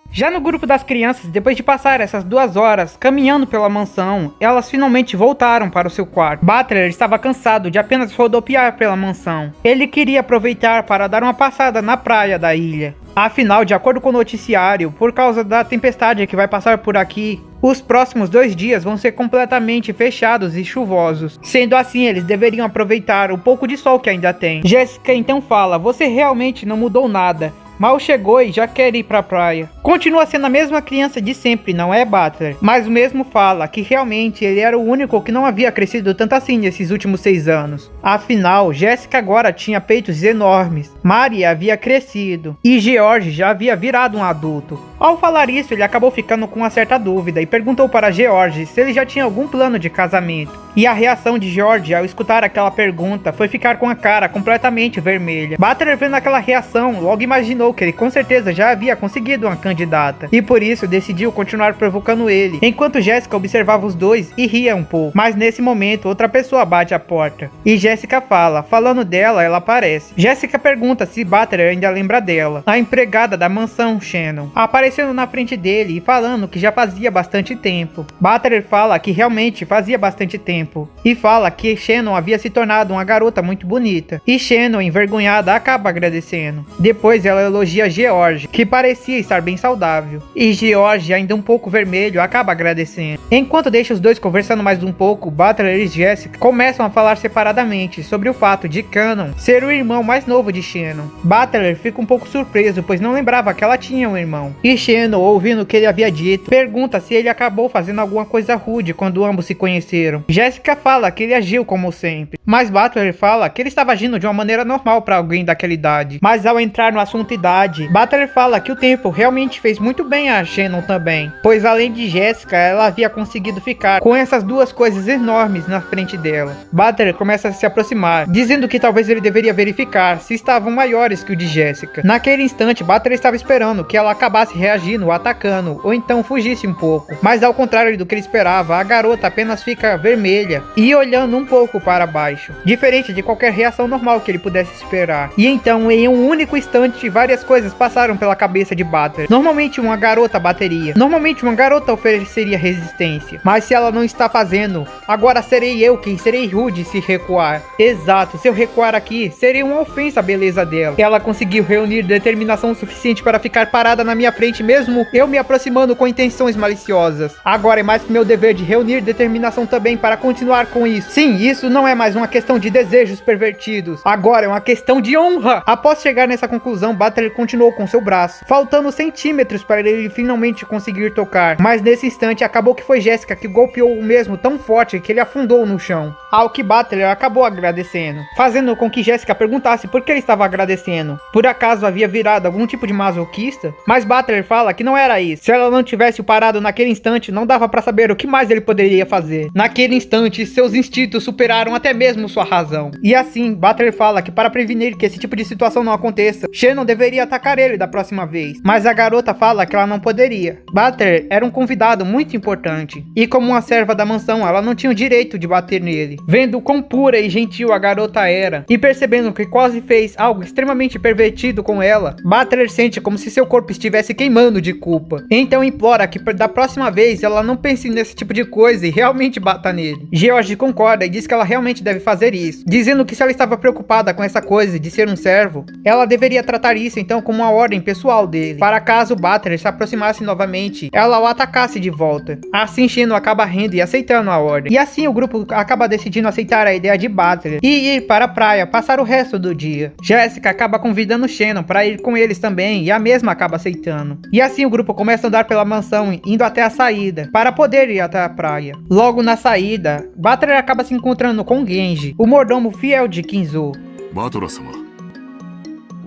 Já no grupo das crianças, depois de passar essas 2 horas caminhando pela mansão, elas finalmente voltaram para o seu quarto. Butler estava cansado de apenas rodopiar pela mansão. Ele queria aproveitar para dar uma passada na praia da ilha. Afinal, de acordo com o noticiário, por causa da tempestade que vai passar por aqui, os próximos 2 dias vão ser completamente fechados e chuvosos. Sendo assim, eles deveriam aproveitar o pouco de sol que ainda tem. Jessica então fala: você realmente não mudou nada. Mal chegou e já quer ir pra praia. Continua sendo a mesma criança de sempre, não é, Butler? Mas o mesmo fala que realmente ele era o único que não havia crescido tanto assim nesses últimos 6 anos. Afinal, Jessica agora tinha peitos enormes, Mari havia crescido e George já havia virado um adulto. Ao falar isso, ele acabou ficando com uma certa dúvida e perguntou para George se ele já tinha algum plano de casamento. E a reação de George ao escutar aquela pergunta foi ficar com a cara completamente vermelha. Butler, vendo aquela reação, logo imaginou que ele com certeza já havia conseguido uma candidata, e por isso decidiu continuar provocando ele, enquanto Jessica observava os dois e ria um pouco. Mas nesse momento, outra pessoa bate à porta, e Jessica falando dela, ela aparece. Jessica pergunta se Butler ainda lembra dela, a empregada da mansão Shannon, aparecendo na frente dele e falando que já fazia bastante tempo. Butler fala que realmente fazia bastante tempo, e fala que Shannon havia se tornado uma garota muito bonita, e Shannon, envergonhada, acaba agradecendo. Depois ela elogia George, que parecia estar bem saudável, e George, ainda um pouco vermelho, acaba agradecendo. Enquanto deixa os dois conversando mais um pouco, Butler e Jessica começam a falar separadamente sobre o fato de Kanon ser o irmão mais novo de Shannon. Butler fica um pouco surpreso, pois não lembrava que ela tinha um irmão, e Shannon, ouvindo o que ele havia dito, pergunta se ele acabou fazendo alguma coisa rude quando ambos se conheceram. Jessica fala que ele agiu como sempre, mas Butler fala que ele estava agindo de uma maneira normal para alguém daquela idade. Mas ao entrar no assunto idade, Butler fala que o tempo realmente fez muito bem a Shannon também, pois além de Jessica, ela havia conseguido ficar com essas 2 coisas enormes na frente dela. Butler começa a se aproximar, dizendo que talvez ele deveria verificar se estavam maiores que o de Jessica. Naquele instante, Butler estava esperando que ela acabasse reagindo, atacando, ou então fugisse um pouco. Mas ao contrário do que ele esperava, a garota apenas fica vermelha e olhando um pouco para baixo, diferente de qualquer reação normal que ele pudesse esperar. E então, em um único instante, várias coisas passaram pela cabeça de Butler. Normalmente uma garota bateria, normalmente uma garota ofereceria resistência, mas se ela não está fazendo, agora serei eu quem serei rude se recuar. Exato, se eu recuar aqui, seria uma ofensa à beleza dela. Ela conseguiu reunir determinação suficiente para ficar parada na minha frente mesmo eu me aproximando com intenções maliciosas. Agora é mais que meu dever de reunir determinação também para continuar com isso. Sim, isso não é mais uma questão de desejos pervertidos, agora é uma questão de honra. Após chegar nessa conclusão, Butler continuou com seu braço, faltando centímetros para ele finalmente conseguir tocar, mas nesse instante acabou que foi Jessica que golpeou o mesmo tão forte que ele afundou no chão, ao que Butler acabou agradecendo, fazendo com que Jessica perguntasse por que ele estava agradecendo. Por acaso havia virado algum tipo de masoquista? Mas Butler fala que não era isso. Se ela não tivesse parado naquele instante, não dava para saber o que mais ele poderia fazer. Naquele instante, seus instintos superaram até mesmo sua razão. E assim, Butler fala que para prevenir que esse tipo de situação não aconteça, Shannon deveria atacar ele da próxima vez. Mas a garota fala que ela não poderia. Butler era um convidado muito importante, e como uma serva da mansão, ela não tinha o direito de bater nele. Vendo quão pura e gentil a garota era, e percebendo que quase fez algo extremamente pervertido com ela, Butler sente como se seu corpo estivesse queimando de culpa. Então implora que da próxima vez ela não pense nesse tipo de coisa e realmente bata nele. George concorda e diz que ela realmente deve fazer isso, dizendo que se ela estava preocupada com essa coisa de ser um servo, ela deveria tratar isso então como uma ordem pessoal dele, para caso Butler se aproximasse novamente, ela o atacasse de volta. Assim Shannon acaba rindo e aceitando a ordem. E assim o grupo acaba decidindo aceitar a ideia de Butler e ir para a praia passar o resto do dia. Jessica acaba convidando Shannon para ir com eles também e a mesma acaba aceitando. E assim o grupo começa a andar pela mansão indo até a saída para poder ir até a praia. Logo na saída, Butler acaba se encontrando com Genji, o mordomo fiel de Kinzo. バトラ様、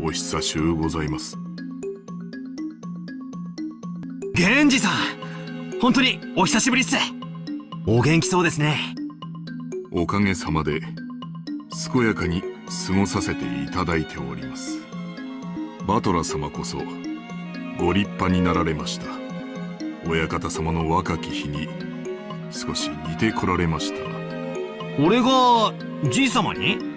お久しゅうございます。源氏さん、本当にお久しぶりっす。お元気そうですね。おかげさまで健やかに過ごさせていただいております。バトラ様こそご立派になられました。親方様の若き日に少し似てこられました。俺がじい様に？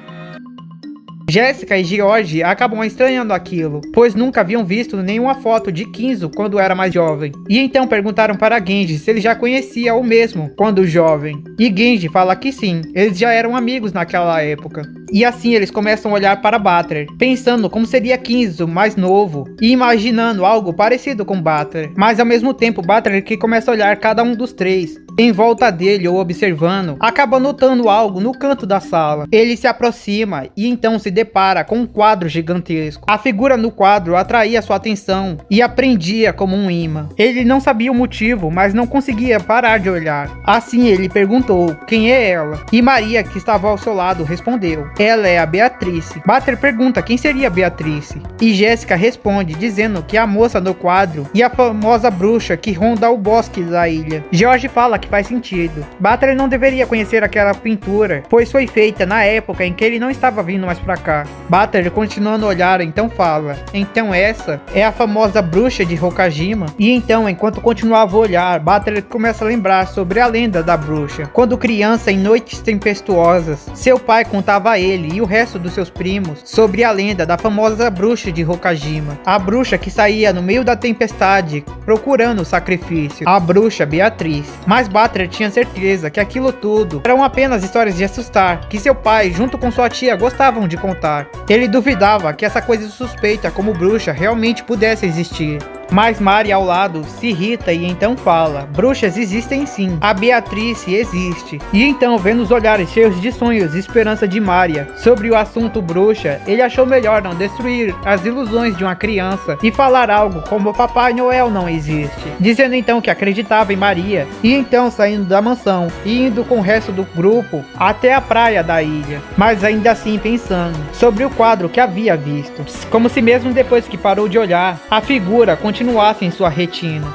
Jessica e George acabam estranhando aquilo, pois nunca haviam visto nenhuma foto de Kinzo quando era mais jovem. E então perguntaram para Genji se ele já conhecia o mesmo quando jovem. E Genji fala que sim, eles já eram amigos naquela época. E assim eles começam a olhar para Butler, pensando como seria Kinzo mais novo e imaginando algo parecido com Butler. Mas ao mesmo tempo Butler, que começa a olhar cada um dos três em volta dele ou observando, acaba notando algo no canto da sala. Ele se aproxima e então se depara com um quadro gigantesco. A figura no quadro atraía sua atenção e a prendia como um imã. Ele não sabia o motivo, mas não conseguia parar de olhar. Assim ele perguntou quem é ela, e Maria, que estava ao seu lado, respondeu: ela é a Beatrice. Butler pergunta quem seria a Beatrice, e Jessica responde dizendo que é a moça no quadro e a famosa bruxa que ronda o bosque da ilha. George fala que faz sentido. Butler não deveria conhecer aquela pintura, pois foi feita na época em que ele não estava vindo mais pra cá. Butler, continuando a olhar, então fala: então essa é a famosa bruxa de Hokajima? E então, enquanto continuava a olhar, Butler começa a lembrar sobre a lenda da bruxa. Quando criança, em noites tempestuosas, seu pai contava a ele e o resto dos seus primos sobre a lenda da famosa bruxa de Hokajima, a bruxa que saía no meio da tempestade procurando o sacrifício, a bruxa Beatriz. Mas Butler tinha certeza que aquilo tudo eram apenas histórias de assustar, que seu pai junto com sua tia gostavam de contar. Ele duvidava que essa coisa suspeita como bruxa realmente pudesse existir. Mas Maria ao lado se irrita e então fala: bruxas existem sim, a Beatrice existe. E então, vendo os olhares cheios de sonhos e esperança de Maria sobre o assunto bruxa, ele achou melhor não destruir as ilusões de uma criança e falar algo como Papai Noel não existe, dizendo então que acreditava em Maria. E então saindo da mansão e indo com o resto do grupo até a praia da ilha, mas ainda assim pensando sobre o quadro que havia visto, como se mesmo depois que parou de olhar, a figura continuasse em sua retina.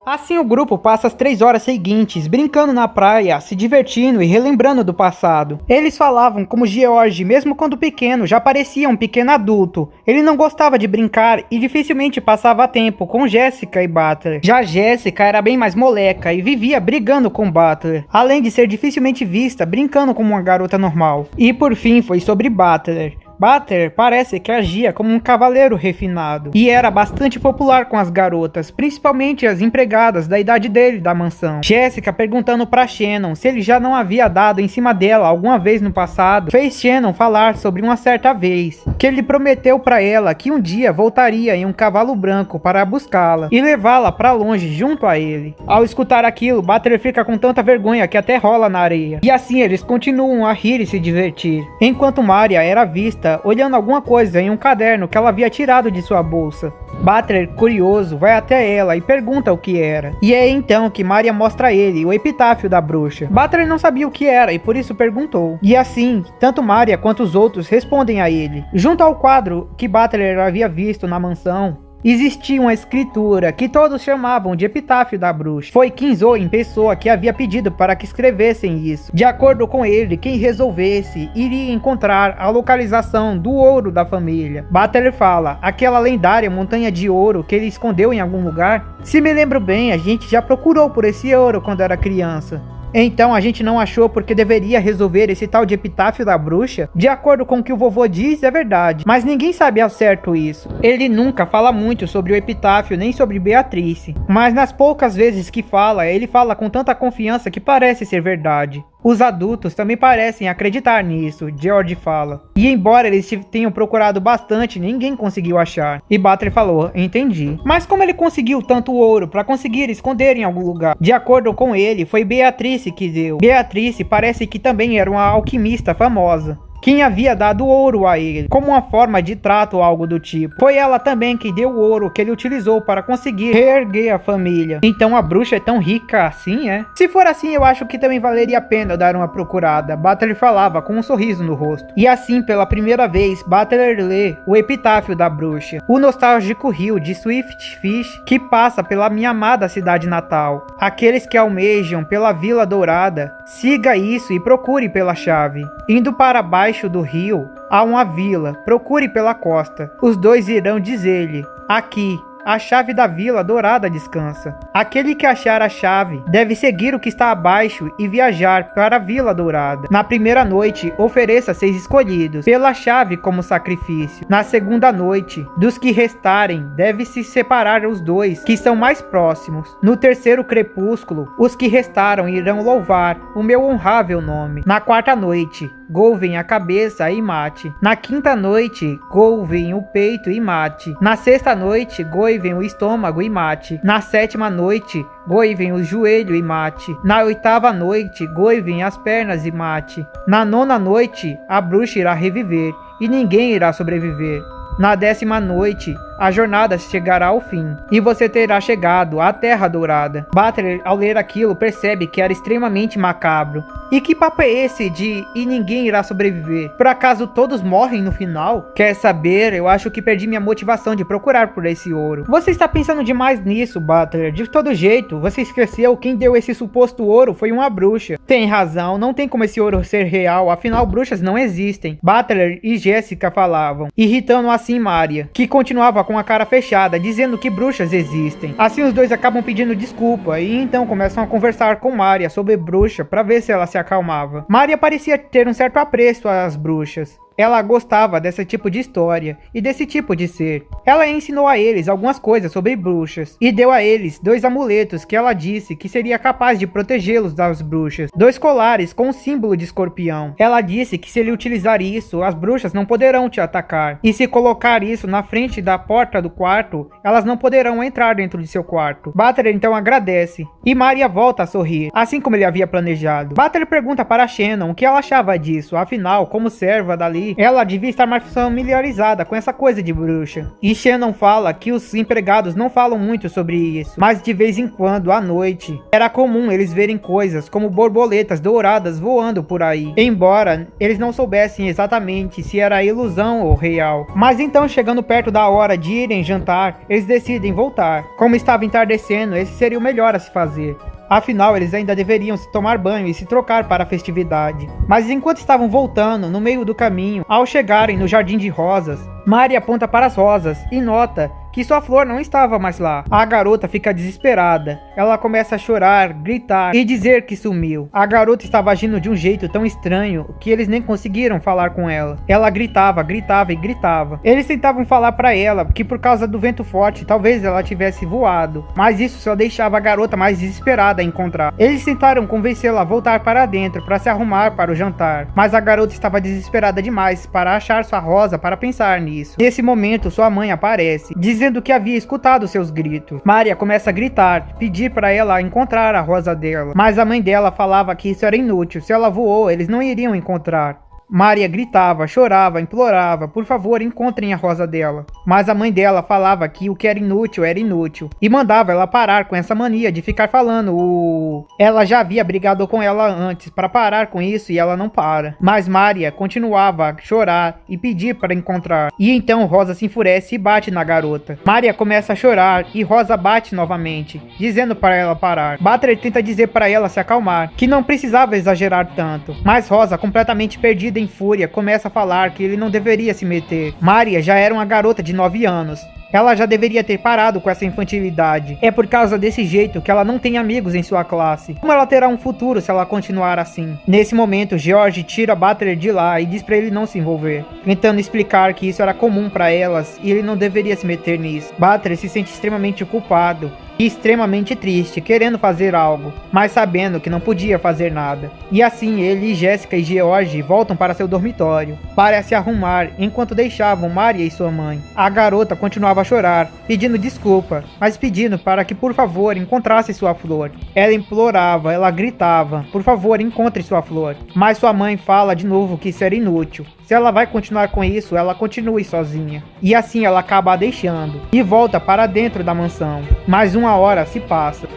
Assim o grupo passa as 3 horas seguintes brincando na praia, se divertindo e relembrando do passado. Eles falavam como George, mesmo quando pequeno, já parecia um pequeno adulto. Ele não gostava de brincar e dificilmente passava tempo com Jessica e Butler. Já Jessica era bem mais moleca e vivia brigando com Butler, além de ser dificilmente vista brincando como uma garota normal. E por fim foi sobre Butler. Butler parece que agia como um cavaleiro refinado e era bastante popular com as garotas, principalmente as empregadas da idade dele da mansão. Jessica, perguntando para Shannon se ele já não havia dado em cima dela alguma vez no passado, fez Shannon falar sobre uma certa vez que ele prometeu para ela que um dia voltaria em um cavalo branco para buscá-la e levá-la para longe junto a ele. Ao escutar aquilo, Butler fica com tanta vergonha que até rola na areia. E assim eles continuam a rir e se divertir, enquanto Maria era vista olhando alguma coisa em um caderno que ela havia tirado de sua bolsa. Butler, curioso, vai até ela e pergunta o que era. E é então que Maria mostra a ele o epitáfio da bruxa. Butler não sabia o que era e por isso perguntou. E assim, tanto Maria quanto os outros respondem a ele. Junto ao quadro que Butler havia visto na mansão, Existia uma escritura que todos chamavam de Epitáfio da Bruxa. Foi Kinzo em pessoa que havia pedido para que escrevessem isso. De acordo com ele, quem resolvesse iria encontrar a localização do ouro da família. Butler fala, aquela lendária montanha de ouro que ele escondeu em algum lugar? Se me lembro bem, a gente já procurou por esse ouro quando era criança. Então a gente não achou porque deveria resolver esse tal de Epitáfio da Bruxa? De acordo com o que o vovô diz, é verdade, mas ninguém sabe ao certo isso. Ele nunca fala muito sobre o Epitáfio nem sobre Beatrice, mas nas poucas vezes que fala, ele fala com tanta confiança que parece ser verdade. Os adultos também parecem acreditar nisso, George fala. E embora eles tenham procurado bastante, ninguém conseguiu achar. E Butler falou, entendi. Mas como ele conseguiu tanto ouro para conseguir esconder em algum lugar? De acordo com ele, foi Beatrice que deu. Beatrice parece que também era uma alquimista famosa. Quem havia dado ouro a ele, como uma forma de trato ou algo do tipo. Foi ela também que deu o ouro que ele utilizou para conseguir reerguer a família. Então a bruxa é tão rica assim, é? Se for assim, eu acho que também valeria a pena dar uma procurada. Butler falava com um sorriso no rosto. E assim, pela primeira vez, Butler lê o Epitáfio da Bruxa. O nostálgico rio de Swiftfish que passa pela minha amada cidade natal. Aqueles que almejam pela Vila Dourada, siga isso e procure pela chave. Indo para baixo do rio, há uma vila, procure pela costa. Os dois irão dizer-lhe, aqui, a chave da Vila Dourada descansa. Aquele que achar a chave deve seguir o que está abaixo e viajar para a Vila Dourada. Na primeira noite, ofereça 6 escolhidos pela chave como sacrifício. Na segunda noite, dos que restarem, deve-se separar os 2 que são mais próximos. No terceiro crepúsculo, os que restaram irão louvar o meu honrável nome. Na quarta noite, golvem a cabeça e mate. Na quinta noite, golvem o peito e mate. Na sexta noite, goivem o estômago e mate. Na sétima noite, goivem o joelho e mate. Na oitava noite, goivem as pernas e mate. Na nona noite, a bruxa irá reviver e ninguém irá sobreviver. Na 10ª noite, a jornada chegará ao fim, e você terá chegado à Terra Dourada. Butler, ao ler aquilo, percebe que era extremamente macabro. E que papo é esse de "e ninguém irá sobreviver"? Por acaso todos morrem no final? Quer saber? Eu acho que perdi minha motivação de procurar por esse ouro. Você está pensando demais nisso, Butler. De todo jeito, você esqueceu quem deu esse suposto ouro foi uma bruxa. Tem razão, não tem como esse ouro ser real, afinal bruxas não existem. Butler e Jessica falavam, irritando assim Maria, que continuava com a cara fechada, dizendo que bruxas existem. Assim os dois acabam pedindo desculpa e então começam a conversar com Maria sobre bruxa para ver se ela se acalmava. Maria parecia ter um certo apreço às bruxas. Ela gostava desse tipo de história e desse tipo de ser. Ela ensinou a eles algumas coisas sobre bruxas e deu a eles 2 amuletos que ela disse que seria capaz de protegê-los das bruxas. 2 colares com o símbolo de escorpião. Ela disse que se ele utilizar isso, as bruxas não poderão te atacar. E se colocar isso na frente da porta do quarto, elas não poderão entrar dentro de seu quarto. Butler então agradece e Maria volta a sorrir, assim como ele havia planejado. Butler pergunta para Shannon o que ela achava disso, afinal, como serva dali, ela devia estar mais familiarizada com essa coisa de bruxa. E Shannon fala que os empregados não falam muito sobre isso, mas de vez em quando, à noite, era comum eles verem coisas como borboletas douradas voando por aí, embora eles não soubessem exatamente se era ilusão ou real. Mas então, chegando perto da hora de irem jantar, eles decidem voltar. Como estava entardecendo, esse seria o melhor a se fazer. Afinal, eles ainda deveriam se tomar banho e se trocar para a festividade. Mas enquanto estavam voltando, no meio do caminho, ao chegarem no Jardim de Rosas, Maria aponta para as rosas e nota que sua flor não estava mais lá. A garota fica desesperada. Ela começa a chorar, gritar e dizer que sumiu. A garota estava agindo de um jeito tão estranho que eles nem conseguiram falar com ela. Ela gritava, gritava e gritava. Eles tentavam falar para ela que por causa do vento forte talvez ela tivesse voado, mas isso só deixava a garota mais desesperada a encontrar. Eles tentaram convencê-la a voltar para dentro para se arrumar para o jantar, mas a garota estava desesperada demais para achar sua rosa para pensar nisso. Nesse momento, sua mãe aparece, dizendo que havia escutado seus gritos. Maria começa a gritar, pedir para ela encontrar a rosa dela, mas a mãe dela falava que isso era inútil, se ela voou, eles não iriam encontrar. Maria gritava, chorava, implorava, por favor, encontrem a rosa dela. Mas a mãe dela falava que o que era inútil e mandava ela parar com essa mania de ficar falando. Ela já havia brigado com ela antes para parar com isso e ela não para. Mas Maria continuava a chorar e pedir para encontrar. E então Rosa se enfurece e bate na garota. Maria começa a chorar e Rosa bate novamente, dizendo para ela parar. Butler tenta dizer para ela se acalmar, que não precisava exagerar tanto. Mas Rosa, completamente perdida em fúria, começa a falar que ele não deveria se meter. Maria já era uma garota de 9 anos. Ela já deveria ter parado com essa infantilidade. É por causa desse jeito que ela não tem amigos em sua classe. Como ela terá um futuro se ela continuar assim? Nesse momento, George tira Butler de lá e diz pra ele não se envolver, tentando explicar que isso era comum pra elas e ele não deveria se meter nisso. Butler se sente extremamente culpado e extremamente triste, querendo fazer algo, mas sabendo que não podia fazer nada. E assim ele, Jessica e George voltam para seu dormitório para se arrumar enquanto deixavam Maria e sua mãe. A garota continuava a chorar, pedindo desculpa, mas pedindo para que por favor encontrasse sua flor. Ela implorava, ela gritava, por favor encontre sua flor. Mas sua mãe fala de novo que isso era inútil. Se ela vai continuar com isso, ela continue sozinha. E assim ela acaba a deixando e volta para dentro da mansão. Mais uma hora se passa.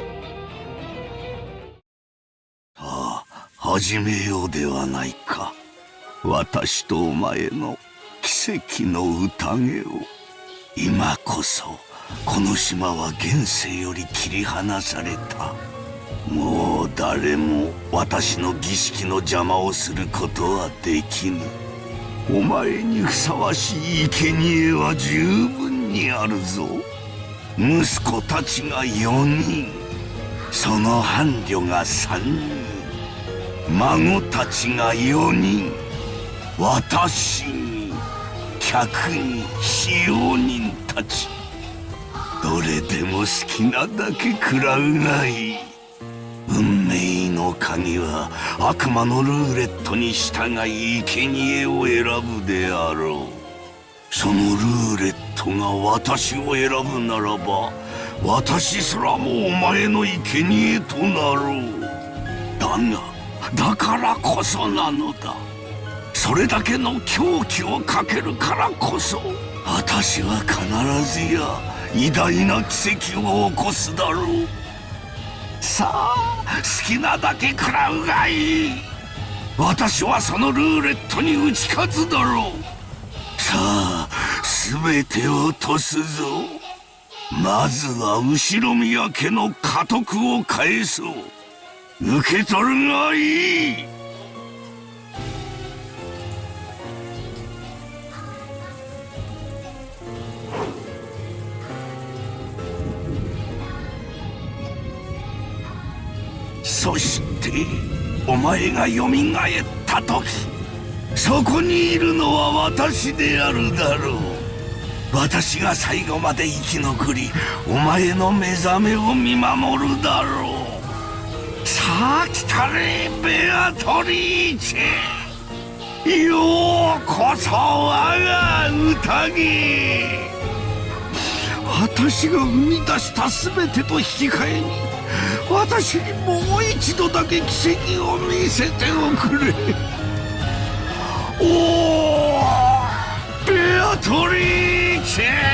始めようではないか。私とお前の奇跡の宴を。今こそこの島は現世より切り離された。もう誰も私の儀式の邪魔をすることはできぬ。お前にふさわしい生贄は十分にあるぞ。息子たちが4人、その伴侶が3人、孫たちが4人、私に客に使用人たち、どれでも好きなだけ食らうがいい。運命の鍵は悪魔のルーレットに従い生贄を選ぶであろう。そのルーレットが私を選ぶならば、私すらもお前の生贄となろう。だからこそなのだ。それだけの狂気をかけるからこそ、私は必ずや偉大な奇跡を起こすだろう。さあ、好きなだけ食らうがいい。私はそのルーレットに打ち勝つだろう。さあ、全てを落とすぞ。まずは後ろ宮家の家督を返そう。受け取るがいい。そしてお前がよみがえった時、そこにいるのは私であるだろう。私が最後まで生き残り、お前の目覚めを見守るだろう。さあ来たれ、ベアトリーチェ。ようこそ我が宴。私が生み出した全てと引き換えに、私にもう一度だけ奇跡を見せておくれ。おお、ベアトリーチェ。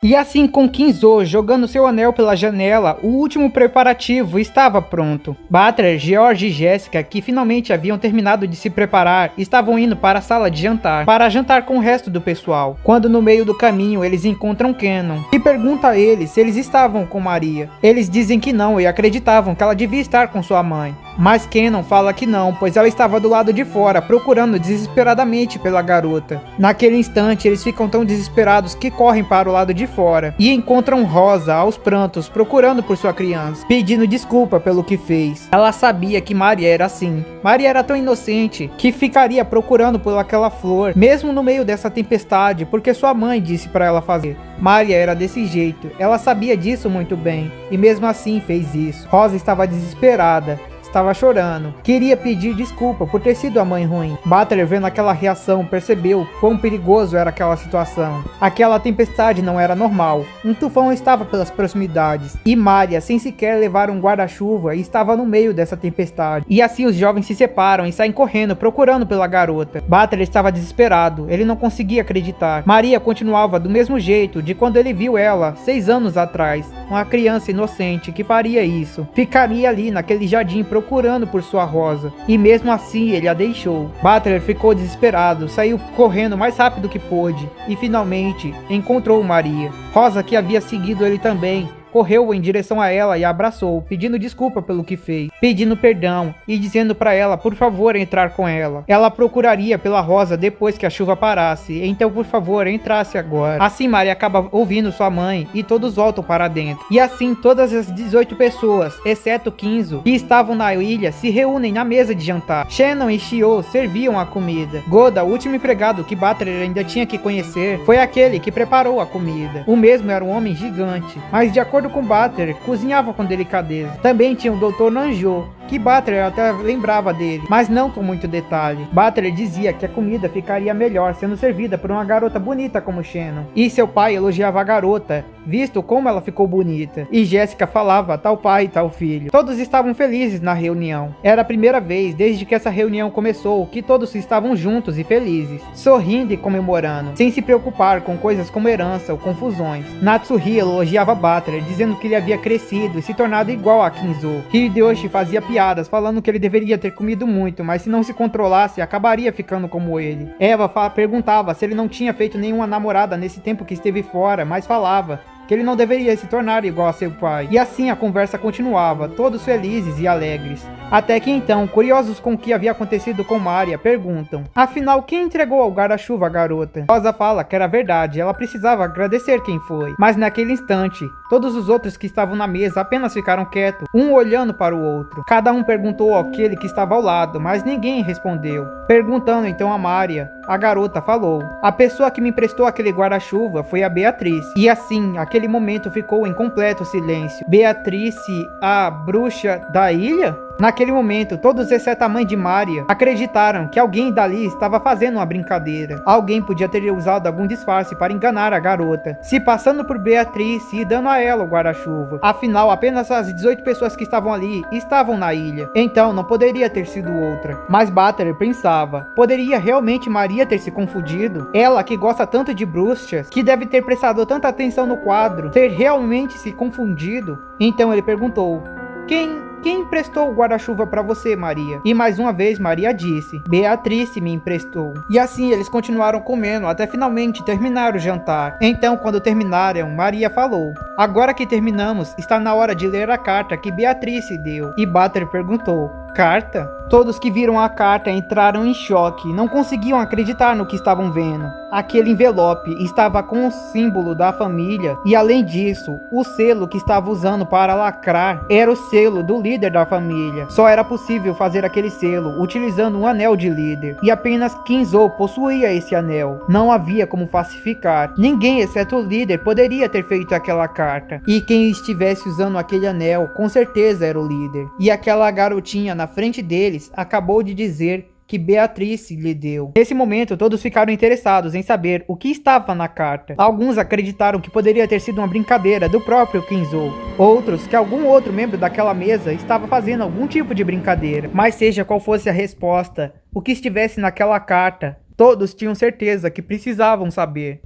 E assim, com Kinzo jogando seu anel pela janela, o último preparativo estava pronto. Butler, George e Jessica, que finalmente haviam terminado de se preparar, estavam indo para a sala de jantar, para jantar com o resto do pessoal, quando no meio do caminho eles encontram Cannon, e pergunta a eles se eles estavam com Maria. Eles dizem que não e acreditavam que ela devia estar com sua mãe. Mas Cannon fala que não, pois ela estava do lado de fora, procurando desesperadamente pela garota. Naquele instante, eles ficam tão desesperados que correm para o lado de fora e encontram Rosa aos prantos, procurando por sua criança, pedindo desculpa pelo que fez. Ela sabia que Maria era assim. Maria era tão inocente que ficaria procurando por aquela flor, mesmo no meio dessa tempestade, porque sua mãe disse para ela fazer. Maria era desse jeito, ela sabia disso muito bem, e mesmo assim fez isso. Rosa estava desesperada, estava chorando. Queria pedir desculpa por ter sido a mãe ruim. Butler, vendo aquela reação, percebeu quão perigoso era aquela situação. Aquela tempestade não era normal. Um tufão estava pelas proximidades. E Maria, sem sequer levar um guarda-chuva, estava no meio dessa tempestade. E assim os jovens se separam e saem correndo, procurando pela garota. Butler estava desesperado. Ele não conseguia acreditar. Maria continuava do mesmo jeito de quando ele viu ela 6 anos atrás. Uma criança inocente que faria isso. Ficaria ali naquele jardim procurando por sua Rosa. E mesmo assim ele a deixou. Butler ficou desesperado, saiu correndo o mais rápido que pôde. E finalmente encontrou Maria. Rosa, que havia seguido ele também, correu em direção a ela e a abraçou, pedindo desculpa pelo que fez, pedindo perdão e dizendo para ela por favor entrar com ela. Ela procuraria pela Rosa depois que a chuva parasse, então por favor entrasse agora. Assim Maria acaba ouvindo sua mãe e todos voltam para dentro. E assim todas as 18 pessoas, exceto Kinzo, que estavam na ilha, se reúnem na mesa de jantar. Shannon e Shio serviam a comida. Goda, o último empregado que Butler ainda tinha que conhecer, foi aquele que preparou a comida. O mesmo era um homem gigante, mas de acordo com Butler, cozinhava com delicadeza. Também tinha o Dr. Nanjo, que Butler até lembrava dele, mas não com muito detalhe. Butler dizia que a comida ficaria melhor sendo servida por uma garota bonita como Shannon. E seu pai elogiava a garota, visto como ela ficou bonita. E Jéssica falava tal pai, tal filho. Todos estavam felizes na reunião. Era a primeira vez desde que essa reunião começou que todos estavam juntos e felizes, sorrindo e comemorando, sem se preocupar com coisas como herança ou confusões. Natsuhi elogiava Butler, dizendo que ele havia crescido e se tornado igual a Kinzo. Hideyoshi fazia piadas, falando que ele deveria ter comido muito, mas se não se controlasse, acabaria ficando como ele. Eva perguntava se ele não tinha feito nenhuma namorada nesse tempo que esteve fora, mas falava que ele não deveria se tornar igual a seu pai. E assim a conversa continuava, todos felizes e alegres. Até que então, curiosos com o que havia acontecido com Maria, perguntam: afinal, quem entregou ao guarda-chuva a garota? Rosa fala que era verdade, ela precisava agradecer quem foi. Mas naquele instante, todos os outros que estavam na mesa apenas ficaram quietos, um olhando para o outro. Cada um perguntou àquele que estava ao lado, mas ninguém respondeu. Perguntando então a Maria, a garota falou: a pessoa que me emprestou aquele guarda-chuva foi a Beatriz. E assim, aquele momento ficou em completo silêncio. Beatriz, a bruxa da ilha? Naquele momento, todos exceto a mãe de Maria acreditaram que alguém dali estava fazendo uma brincadeira. Alguém podia ter usado algum disfarce para enganar a garota, se passando por Beatriz e dando a ela o guarda-chuva. Afinal, apenas as 18 pessoas que estavam ali estavam na ilha, então não poderia ter sido outra. Mas Butler pensava, poderia realmente Maria ter se confundido? Ela que gosta tanto de bruxas, que deve ter prestado tanta atenção no quadro, ter realmente se confundido? Então ele perguntou: Quem emprestou o guarda-chuva para você, Maria? E mais uma vez Maria disse: Beatriz me emprestou. E assim eles continuaram comendo até finalmente terminar o jantar. Então, quando terminaram, Maria falou: agora que terminamos, está na hora de ler a carta que Beatriz deu. E Butler perguntou: carta? Todos que viram a carta entraram em choque, não conseguiam acreditar no que estavam vendo. Aquele envelope estava com o símbolo da família e, além disso, o selo que estava usando para lacrar era o selo do líder da família. Só era possível fazer aquele selo utilizando um anel de líder, e apenas Kinzo possuía esse anel. Não havia como falsificar. Ninguém, exceto o líder, poderia ter feito aquela carta. E quem estivesse usando aquele anel, com certeza era o líder. E aquela garotinha na frente deles acabou de dizer que Beatriz lhe deu. Nesse momento, todos ficaram interessados em saber o que estava na carta. Alguns acreditaram que poderia ter sido uma brincadeira do próprio Kinzo. Outros, que algum outro membro daquela mesa estava fazendo algum tipo de brincadeira. Mas seja qual fosse a resposta, o que estivesse naquela carta, todos tinham certeza que precisavam saber.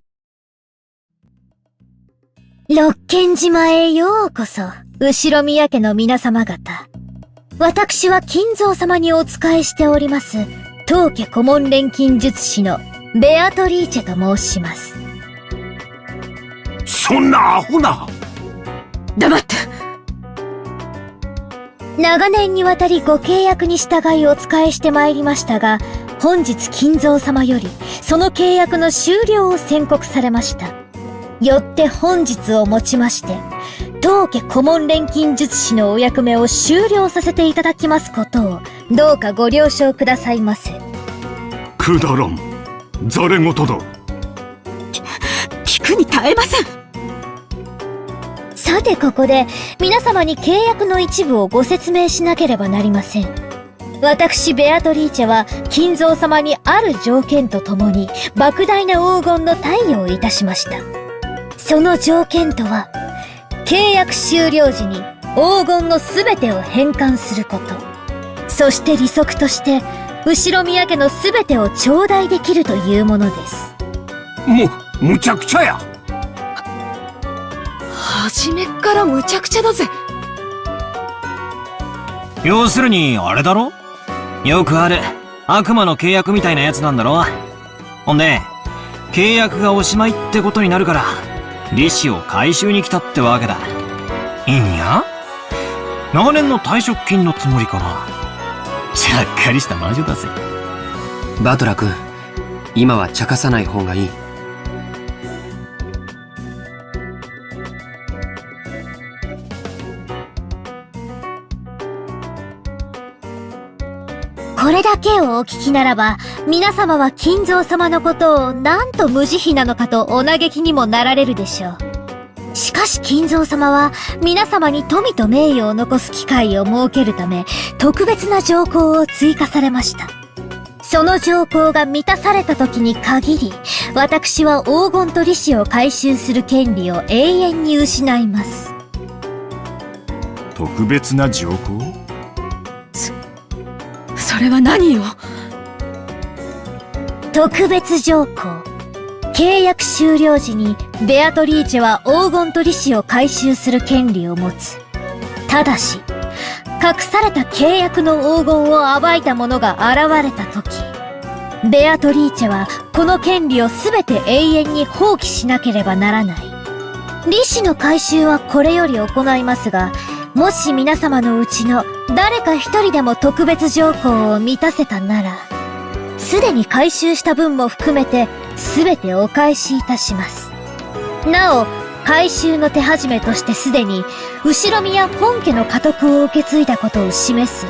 六軒島へようこそ、後ろ宮家の皆様方。私は金蔵様にお仕えしております、当家顧問錬金術師のベアトリーチェと申します。そんなアホな。黙って。長年にわたりご契約に従いお仕えしてまいりましたが、本日金蔵様よりその契約の終了を宣告されました。よって本日をもちまして、当家顧問錬金術師のお役目を終了させていただきますことを、どうかご了承くださいませ。くだらん。ざれ言だ。聞くに耐えません。さてここで皆様に契約の一部をご説明しなければなりません。私ベアトリーチェは金蔵様にある条件とともに莫大な黄金の貸与をいたしました。その条件とは、契約終了時に黄金のすべてを返還すること。そして利息として後宮家のすべてを頂戴できるというものです。むちゃくちゃや。初めっからむちゃくちゃだぜ。要するにあれだろ、よくある悪魔の契約みたいなやつなんだろ。ほんで契約がおしまいってことになるから利子を回収に来たってわけだ。いいんや、長年の退職金のつもりかな。ちゃっかりした魔女だぜ。バトラ君、今は茶化さない方がいい。これだけをお聞きならば、皆様は金蔵様のことをなんと無慈悲なのかとお嘆きにもなられるでしょう。しかし金蔵様は皆様に富と名誉を残す機会を設けるため、特別な条項を追加されました。その条項が満たされた時に限り、私は黄金と利子を回収する権利を永遠に失います。特別な条項？それは何よ。特別条項。契約終了時にベアトリーチェは黄金と利子を回収する権利を持つ。ただし、隠された契約の黄金を暴いた者が現れた時、ベアトリーチェはこの権利をすべて永遠に放棄しなければならない。利子の回収はこれより行いますが、もし皆様のうちの誰か一人でも特別条項を満たせたなら、すでに回収した分も含めてすべてお返しいたします。なお、回収の手始めとしてすでに後宮本家の家督を受け継いだことを示す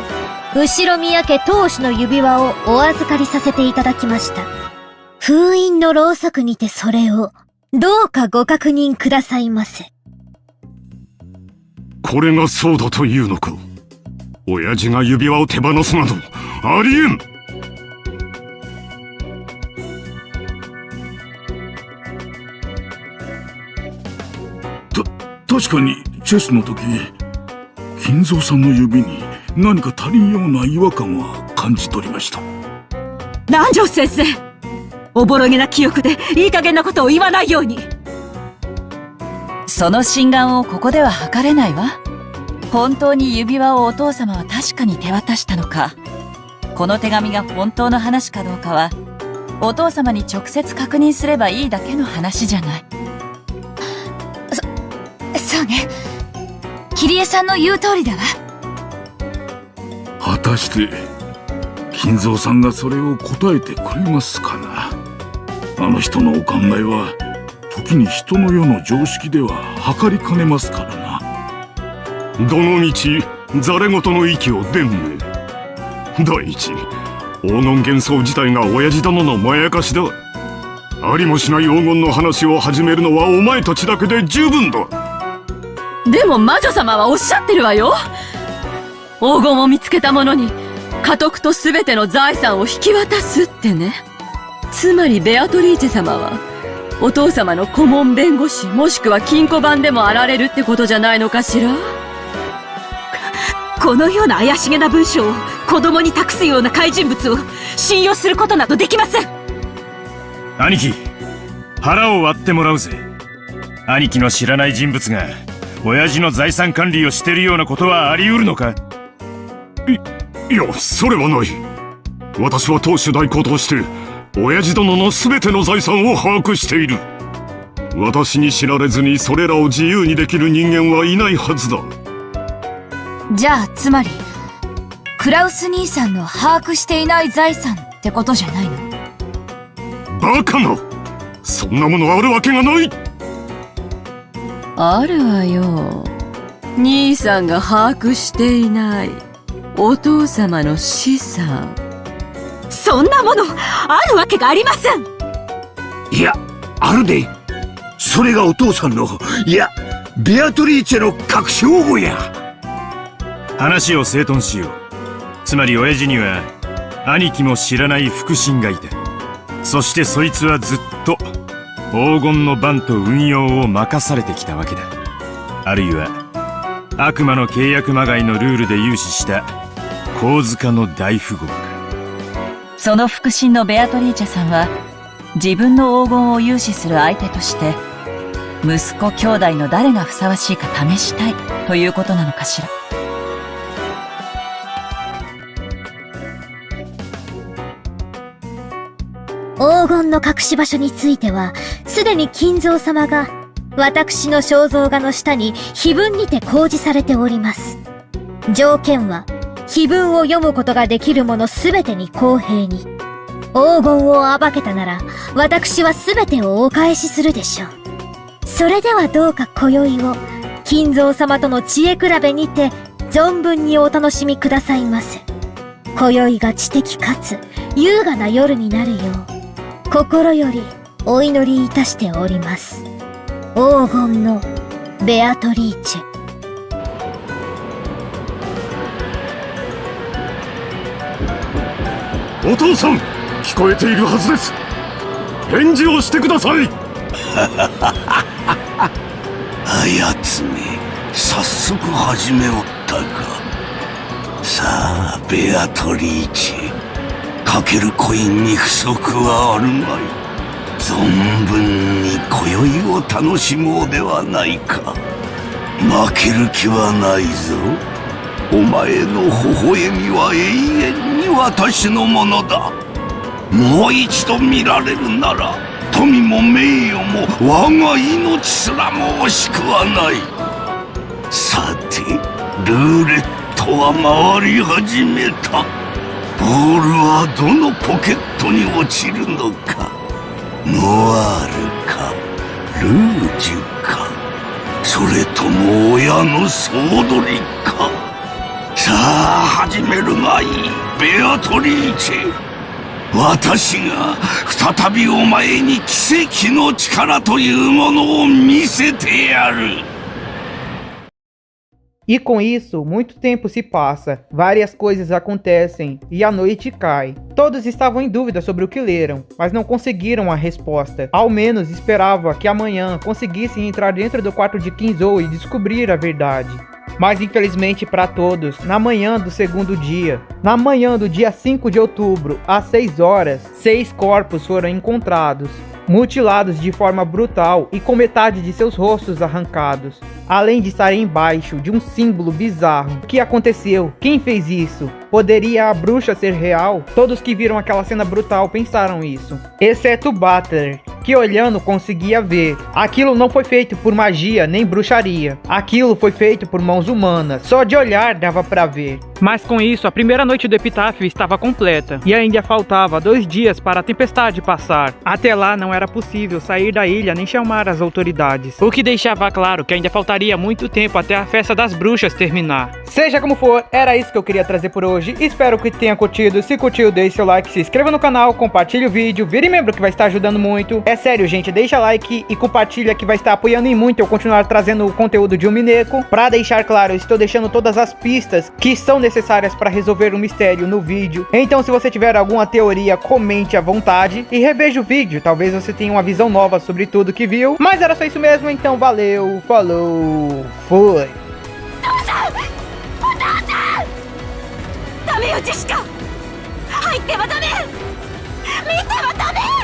後宮家当主の指輪をお預かりさせていただきました。封印のろうそくにてそれをどうかご確認くださいませ。これがそうだというのか。親父が指輪を手放すなどありえん。確かにチェスの時、金蔵さんの指に何か足りんような違和感は感じ取りました。南條先生、おぼろげな記憶でいい加減なことを言わないように。その心眼をここでは測れないわ。本当に指輪をお父様は確かに手渡したのか、この手紙が本当の話かどうかはお父様に直接確認すればいいだけの話じゃない。そうね、桐江さんの言う通りだわ。果たして金蔵さんがそれを答えてくれますかな。あの人のお考えは時に人の世の常識では測りかねますからな。どのみちざれ言の域を伝ね。第一、黄金幻想自体が親父殿のまやかしだ。ありもしない黄金の話を始めるのはお前たちだけで十分だ。でも魔女様はおっしゃってるわよ。黄金を見つけた者に家督と全ての財産を引き渡すってね。つまりベアトリーチェ様はお父様の顧問弁護士もしくは金庫番でもあられるってことじゃないのかしら。このような怪しげな文章を子供に託すような怪人物を信用することなどできません。兄貴、腹を割ってもらうぜ。兄貴の知らない人物が親父の財産管理をしてるようなことはあり得るのか。いや、それはない。私は当主代行として親父殿の全ての財産を把握している。私に知られずにそれらを自由にできる人間はいないはずだ。じゃあつまりクラウス兄さんの把握していない財産ってことじゃないの？バカな！そんなものあるわけがない。あるわよ。兄さんが把握していないお父様の資産。そんなものあるわけがありません。いや、あるで。それがお父さんの、いや、ベアトリーチェの隠し黄金や。話を整頓しよう。つまり親父には兄貴も知らない腹心がいた。そしてそいつはずっと黄金の番と運用を任されてきたわけだ。あるいは悪魔の契約まがいのルールで融資した神塚の大富豪か。その腹心のベアトリーチェさんは自分の黄金を融資する相手として息子兄弟の誰がふさわしいか試したいということなのかしら。黄金の隠し場所については、すでに金蔵様が、私の肖像画の下に碑文にて公示されております。条件は、碑文を読むことができるものすべてに公平に。黄金を暴けたなら、私はすべてをお返しするでしょう。それではどうか今宵を、金蔵様との知恵比べにて、存分にお楽しみくださいませ。今宵が知的かつ、優雅な夜になるよう、心よりお祈りいたしております。黄金のベアトリーチェ。お父さん、聞こえているはずです。返事をしてください。あやつめ、早速始めおったか。さあ、ベアトリーチェ、かけるコインに不足はあるまい。存分に今宵を楽しもうではないか。負ける気はないぞ。お前の微笑みは永遠に私のものだ。もう一度見られるなら、富も名誉も我が命すらも惜しくはない。さて、ルーレットは回り始めた。ボールはどのポケットに落ちるのか。ノワールか、ルージュか、それとも親の総取りか。さあ始めるがいい、ベアトリーチェ。私が再びお前に奇跡の力というものを見せてやる。E com isso, muito tempo se passa, várias coisas acontecem e a noite cai. Todos estavam em dúvida sobre o que leram, mas não conseguiram a resposta. Ao menos esperava que amanhã conseguissem entrar dentro do quarto de Kinzo e descobrir a verdade. Mas infelizmente para todos, na manhã do segundo dia, na manhã do dia 5 de outubro, às 6 horas, 6 corpos foram encontrados, mutilados de forma brutal e com metade de seus rostos arrancados, além de estarem embaixo de um símbolo bizarro. O que aconteceu? Quem fez isso? Poderia a bruxa ser real? Todos que viram aquela cena brutal pensaram isso, exceto Butler, que olhando conseguia ver. Aquilo não foi feito por magia nem bruxaria. Aquilo foi feito por mãos humanas. Só de olhar dava pra ver. Mas com isso, a primeira noite do epitáfio estava completa. E ainda faltava 2 dias para a tempestade passar. Até lá não era possível sair da ilha nem chamar as autoridades. O que deixava claro que ainda faltaria muito tempo até a festa das bruxas terminar. Seja como for, era isso que eu queria trazer por hoje. Espero que tenha curtido. Se curtiu, deixe seu like, se inscreva no canal, compartilhe o vídeo, vire membro que vai estar ajudando muito. É sério, gente, deixa like e compartilha que vai estar apoiando em muito eu continuar trazendo o conteúdo de Umineko. Pra deixar claro, eu estou deixando todas as pistas que são necessárias para resolver o mistério no vídeo. Então se você tiver alguma teoria, comente à vontade e reveja o vídeo. Talvez você tenha uma visão nova sobre tudo que viu. Mas era só isso mesmo, então valeu, falou, fui! ダメよジェシカ、入ってはダメ、見てはダメ。